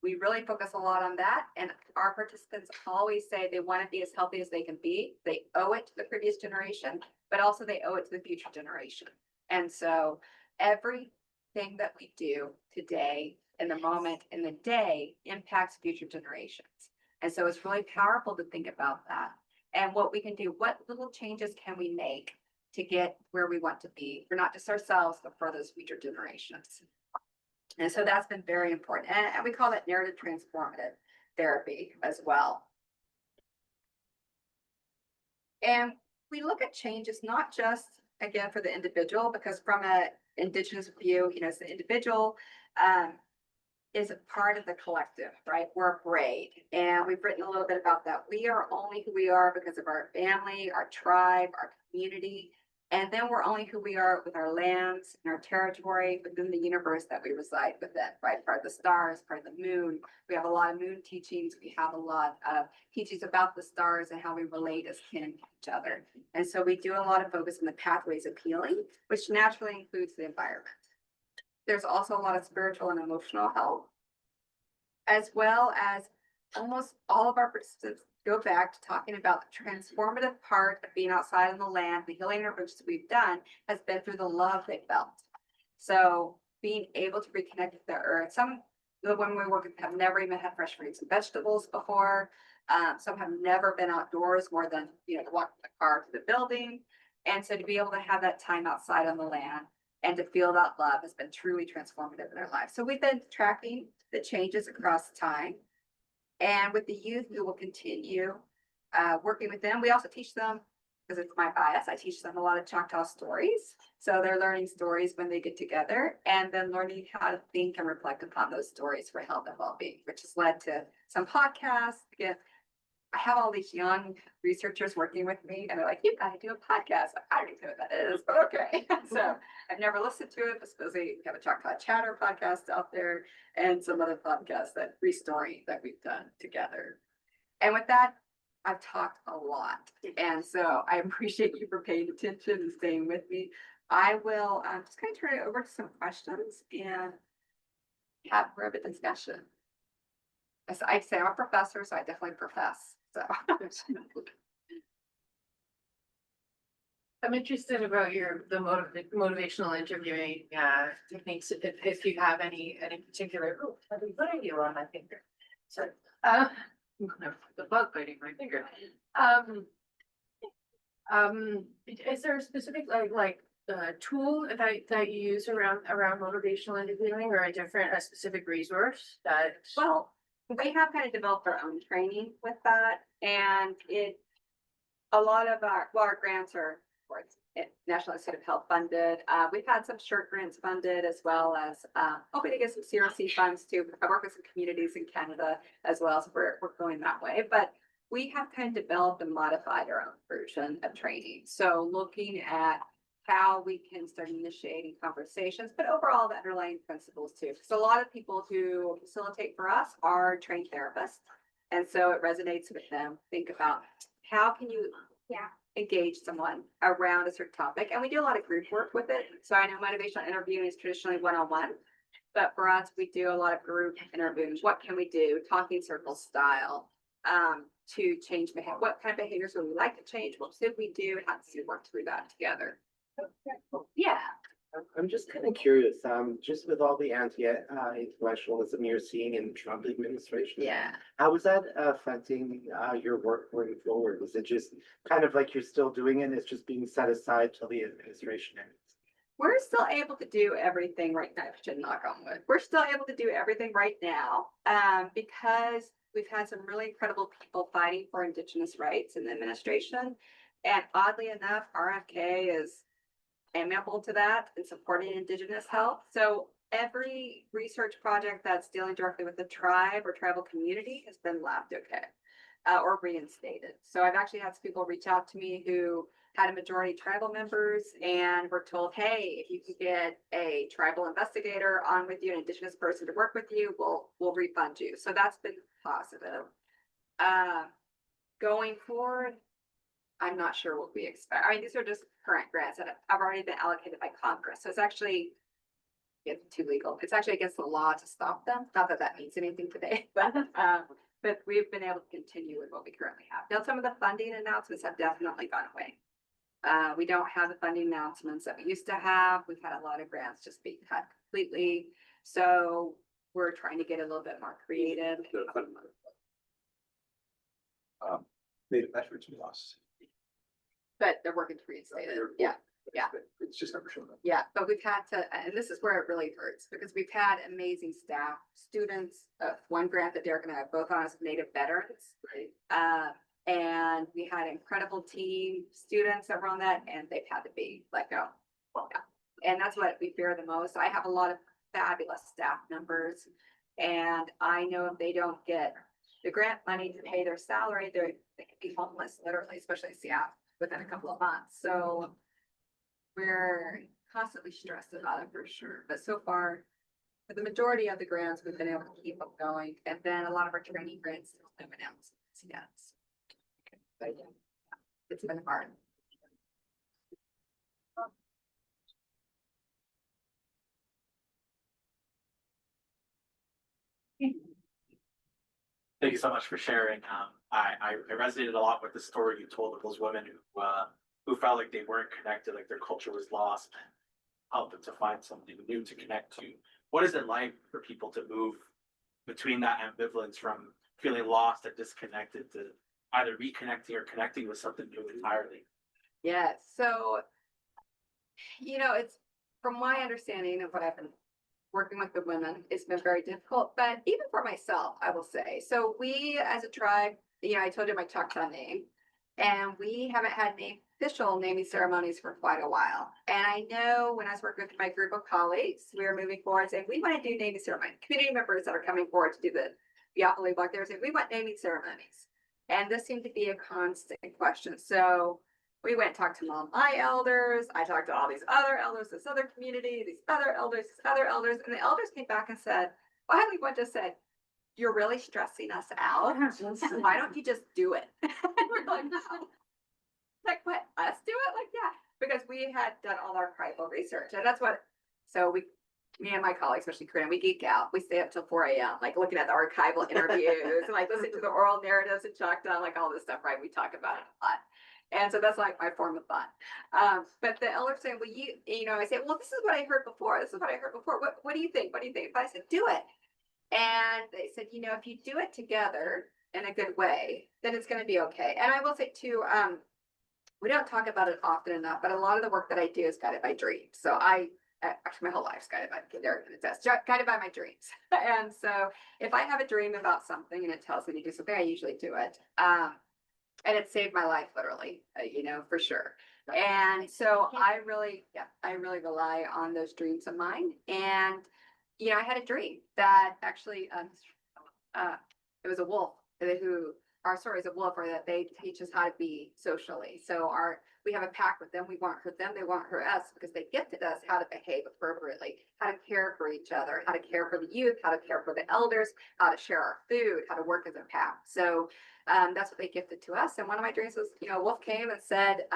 really focus a lot on that. And our participants always say they want to be as healthy as they can be. They owe it to the previous generation, but also they owe it to the future generation. And so everything that we do today, in the moment, in the day, impacts future generations. And so it's really powerful to think about that and what we can do. What little changes can we make to get where we want to be for not just ourselves, but for those future generations? And so that's been very important. And we call that narrative transformative therapy as well. And we look at changes, not just, again, for the individual, because from an Indigenous view, you know, it's the individual is a part of the collective, right? We're a braid. And we've written a little bit about that. We are only who we are because of our family, our tribe, our community. And then we're only who we are with our lands and our territory within the universe that we reside within, right? Part of the stars, part of the moon. We have a lot of moon teachings. We have a lot of teachings about the stars and how we relate as kin to each other. And so we do a lot of focus on the pathways of healing, which naturally includes the environment. There's also a lot of spiritual and emotional health, as well as almost all of our participants go back to talking about the transformative part of being outside on the land. The healing interventions we've done has been through the love they felt. So being able to reconnect with the earth. Some of the women we work with have never even had fresh fruits and vegetables before. Some have never been outdoors more than, to walk from the car to the building. And so to be able to have that time outside on the land and to feel that love has been truly transformative in their lives. So we've been tracking the changes across time. And with the youth, we will continue working with them. We also teach them, because it's my bias, I teach them a lot of Choctaw stories. So they're learning stories when they get together and then learning how to think and reflect upon those stories for health and well-being, which has led to some podcasts. Again, I have all these young researchers working with me and they're like, you gotta do a podcast. I don't even know what that is, but okay. So I've never listened to it, but suppose we have a Choctaw Chatter podcast out there and some other podcasts that restoring that we've done together. And with that, I've talked a lot. And so I appreciate you for paying attention and staying with me. I will just kind of turn it over to some questions and have more of a discussion. As I say, I'm a professor, so I definitely profess. So I'm interested about the motivational interviewing techniques. If you have any particular, what are you on my finger? So the bug biting my finger. Is there a specific like tool that you use around motivational interviewing, or a specific resource that? well, we have kind of developed our own training with that, and a lot of our grants are National Institute of Health funded. We've had some short grants funded, as well as hoping to get some CRC funds too. I work with some communities in Canada as well, so we're going that way. But we have kind of developed and modified our own version of training. So looking at how we can start initiating conversations, but overall the underlying principles too. Because a lot of people who facilitate for us are trained therapists. And so it resonates with them. Think about how can you engage someone around a certain topic. And we do a lot of group work with it. So I know motivational interviewing is traditionally one-on-one, but for us, we do a lot of group interviews. What can we do? Talking circle style to change behavior. What kind of behaviors would we like to change? What should we do? How do we work through that together? Yeah. I'm just kind of curious, just with all the anti-intellectualism you're seeing in Trump administration. Yeah. How is that affecting your work going forward? Is it just kind of like you're still doing it, it's just being set aside till the administration ends? We're still able to do everything right now. I should knock on wood. We're still able to do everything right now because we've had some really incredible people fighting for Indigenous rights in the administration. And oddly enough, RFK is amenable to that and supporting Indigenous health. So every research project that's dealing directly with the tribe or tribal community has been left okay or reinstated. So I've actually had some people reach out to me who had a majority tribal members and were told, hey, if you could get a tribal investigator on with you, an Indigenous person to work with you, we'll refund you. So that's been positive. Going forward, I'm not sure what we expect. I mean, these are just current grants that have already been allocated by Congress. So it's actually too legal. It's actually against the law to stop them. Not that that means anything today, but we've been able to continue with what we currently have. Now, some of the funding announcements have definitely gone away. We don't have the funding announcements that we used to have. We've had a lot of grants just being cut completely. So we're trying to get a little bit more creative. Native efforts we lost. But they're working to reinstate it. Yeah. Yeah. It's just never shown up. Yeah, but we've had to, and this is where it really hurts because we've had amazing staff, students, one grant that Derek and I have both on as Native veterans. Right. And we had an incredible team, students that were on that, and they've had to be let go. Yeah. And that's what we fear the most. I have a lot of fabulous staff members, and I know if they don't get the grant money to pay their salary, they could be homeless, literally, especially in Seattle, within a couple of months. So we're constantly stressed about it for sure, but so far, for the majority of the grants, we've been able to keep them going, and then a lot of our training grants still have announcements, yes. But yeah, it's been hard. Thank you so much for sharing. I resonated a lot with the story you told of those women who felt like they weren't connected, like their culture was lost, and helped them to find something new to connect to. What is it like for people to move between that ambivalence from feeling lost and disconnected to either reconnecting or connecting with something new entirely? Yeah, so, it's from my understanding of what I've been working with the women, it's been very difficult, but even for myself, I will say. So we as a tribe, I told you my Choctaw name, and we haven't had official naming ceremonies for quite a while. And I know when I was working with my group of colleagues, we were moving forward saying, we want to do naming ceremony. Community members that are coming forward to do the Biafali block, they were saying, we want naming ceremonies. And this seemed to be a constant question. So we went and talked to all my elders. I talked to all these other elders, this other community, these other elders, and the elders came back and said, finally one just said, you're really stressing us out. Why don't you just do it? And we're like, no. Like, what, us do it? Like, yeah, because we had done all our archival research, and that's what, so me and my colleagues, especially Corinne, we geek out. We stay up till 4 a.m., like looking at the archival interviews and like listening to the oral narratives and Choctaw, like all this stuff, right? We talk about it a lot. And so that's like my form of fun. But the elders saying, well, I say, well, this is what I heard before. This is what I heard before. What do you think? What do you think? But I said, do it. And they said, if you do it together in a good way, then it's going to be okay. And I will say too, we don't talk about it often enough, but a lot of the work that I do is guided by dreams. So actually my whole life's guided by, guided by my dreams. And so if I have a dream about something and it tells me to do something, I usually do it. And it saved my life literally, for sure. And so I really rely on those dreams of mine. And, I had a dream that actually, it was a wolf our story is a wolf, or that they teach us how to be socially. So we have a pact with them. We won't hurt them. They won't hurt us, because they gifted us how to behave appropriately, how to care for each other, how to care for the youth, how to care for the elders, how to share our food, how to work as a pack. So that's what they gifted to us. And one of my dreams was, wolf came and said,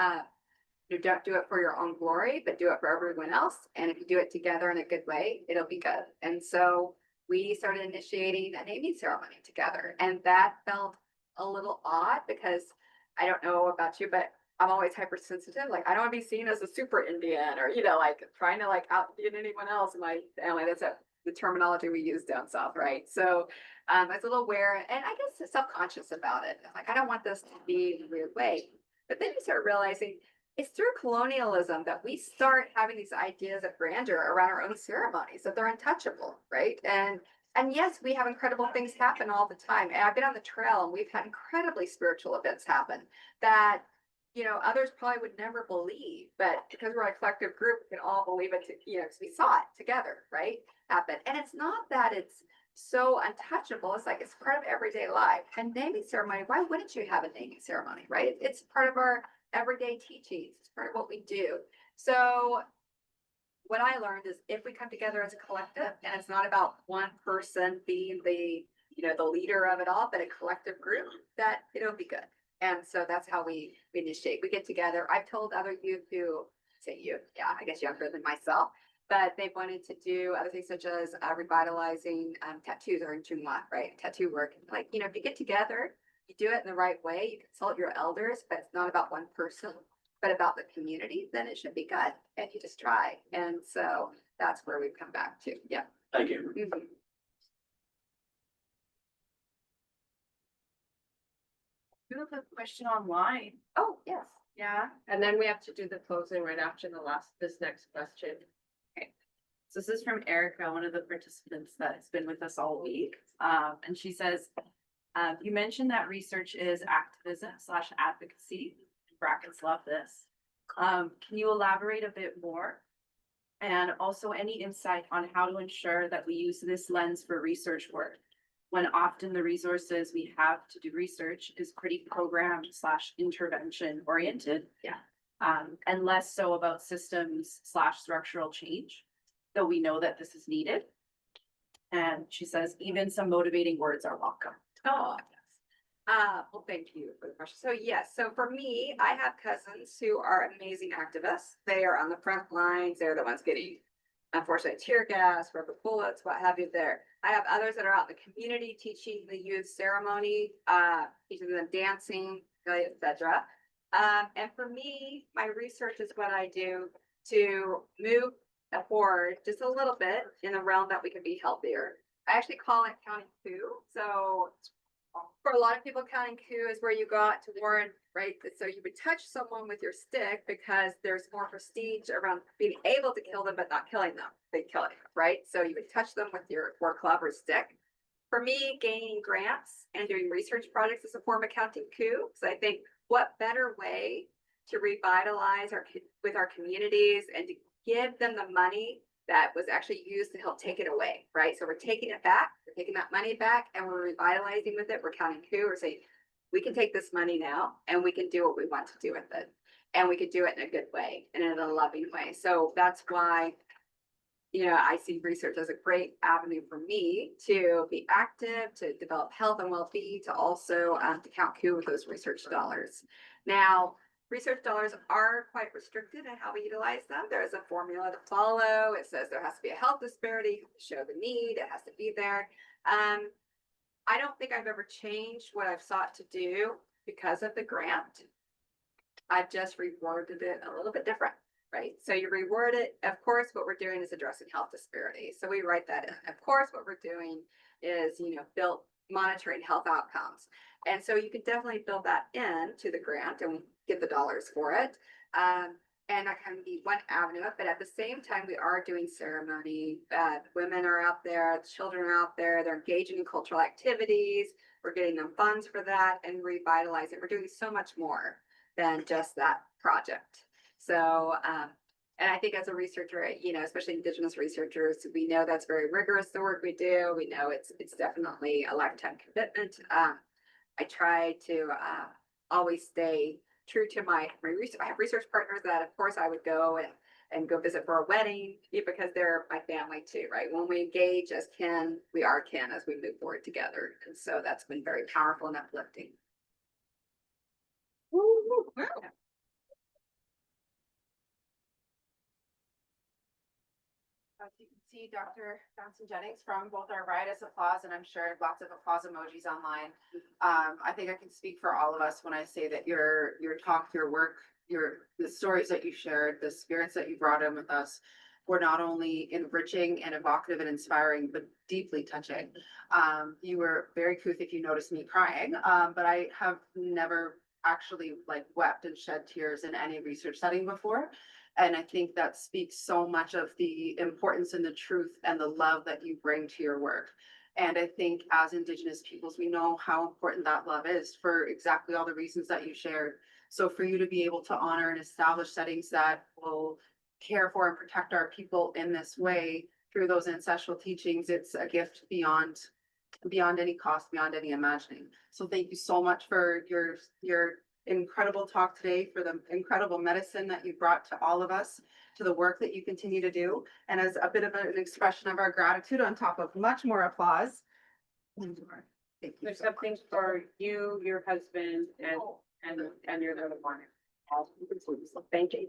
don't do it for your own glory, but do it for everyone else. And if you do it together in a good way, it'll be good. And so we started initiating a naming ceremony together. And that felt a little odd, because I don't know about you, but I'm always hypersensitive. Like, I don't want to be seen as a super Indian, or, like trying to like out Indian anyone else in my family. That's the terminology we use down south, right? So I was a little aware, and I guess self-conscious about it. Like, I don't want this to be in a weird way. But then you start realizing it's through colonialism that we start having these ideas of grandeur around our own ceremonies, that they're untouchable, right? And yes, we have incredible things happen all the time. And I've been on the trail, and we've had incredibly spiritual events happen that, others probably would never believe. But because we're a collective group, we can all believe it, because we saw it together, right? Happen. And it's not that it's so untouchable. It's like, it's part of everyday life. And naming ceremony, why wouldn't you have a naming ceremony, right? It's part of our everyday teachings. It's part of what we do. So what I learned is, if we come together as a collective, and it's not about one person being the leader of it all, but a collective group, that it'll be good. And so that's how we initiate. We get together. I've told other youth who, say youth, yeah, I guess younger than myself, but they wanted to do other things such as revitalizing tattoos, or in Chunwa, right? Tattoo work. Like, if you get together, you do it in the right way, you consult your elders, but it's not about one person, but about the community, then it should be good. And you just try. And so that's where we've come back to. Yeah. Thank you. Mhm. We have a question online. Oh, yes. Yeah, and then we have to do the closing right after this next question. So this is from Erica, one of the participants that has been with us all week. And she says, you mentioned that research is activism/advocacy. Brackets, love this. Can you elaborate a bit more? And also any insight on how to ensure that we use this lens for research work, when often the resources we have to do research is pretty program/intervention oriented. Yeah. and less so about systems / structural change, though we know that this is needed. And she says, even some motivating words are welcome. Oh, yes. Well, thank you for the question. So yes, so for me, I have cousins who are amazing activists. They are on the front lines. They're the ones getting, unfortunately, tear gas, rubber bullets, what have you there. I have others that are out in the community teaching the youth ceremony, teaching them dancing, etc. And for me, my research is what I do to move forward just a little bit in the realm that we can be healthier. I actually call it counting coup. So for a lot of people, counting coup is where you go out to warrant, right? So you would touch someone with your stick because there's more prestige around being able to kill them, but not killing them. They killing them, right? So you would touch them with your war club or stick. For me, gaining grants and doing research projects is a form of counting coup. So I think what better way to revitalize with our communities and to give them the money that was actually used to help take it away, right? So we're taking it back, we're taking that money back and we're revitalizing with it. We're counting coup. We're saying, we can take this money now and we can do what we want to do with it. And we could do it in a good way and in a loving way. So that's why, I see research as a great avenue for me to be active, to develop health and well-being, to also to count coup with those research dollars. Now, research dollars are quite restricted in how we utilize them. There is a formula to follow. It says there has to be a health disparity, show the need, it has to be there. I don't think I've ever changed what I've sought to do because of the grant. I've just rewarded it a little bit different, right? So you reward it. Of course, what we're doing is addressing health disparities. So we write that in. Of course, what we're doing is, build monitoring health outcomes. And so you can definitely build that in to the grant and get the dollars for it. And that can be one avenue, but at the same time, we are doing ceremony. Women are out there, children are out there, they're engaging in cultural activities. We're getting them funds for that and revitalizing. We're doing so much more than just that project. So, and I think as a researcher, especially Indigenous researchers, we know that's very rigorous, the work we do. We know it's definitely a lifetime commitment. I try to always stay true to my research. I have research partners that, of course, I would go and go visit for a wedding because they're my family too, right? When we engage as kin, we are kin as we move forward together. And so that's been very powerful and uplifting. As you can see, Dr. Johnson-Jennings from both our riotous applause and I'm sure lots of applause emojis online. I think I can speak for all of us when I say that your talk, your work, the stories that you shared, the spirits that you brought in with us were not only enriching and evocative and inspiring, but deeply touching. You were very couth if you noticed me crying, but I have never actually wept and shed tears in any research setting before. And I think that speaks so much of the importance and the truth and the love that you bring to your work. And I think as Indigenous peoples, we know how important that love is for exactly all the reasons that you shared. So for you to be able to honor and establish settings that will care for and protect our people in this way through those ancestral teachings, it's a gift beyond any cost, beyond any imagining. So thank you so much for your incredible talk today, for the incredible medicine that you brought to all of us, to the work that you continue to do, and as a bit of an expression of our gratitude on top of much more applause. Thank you. There's something for you, your husband, and your little one. Thank you.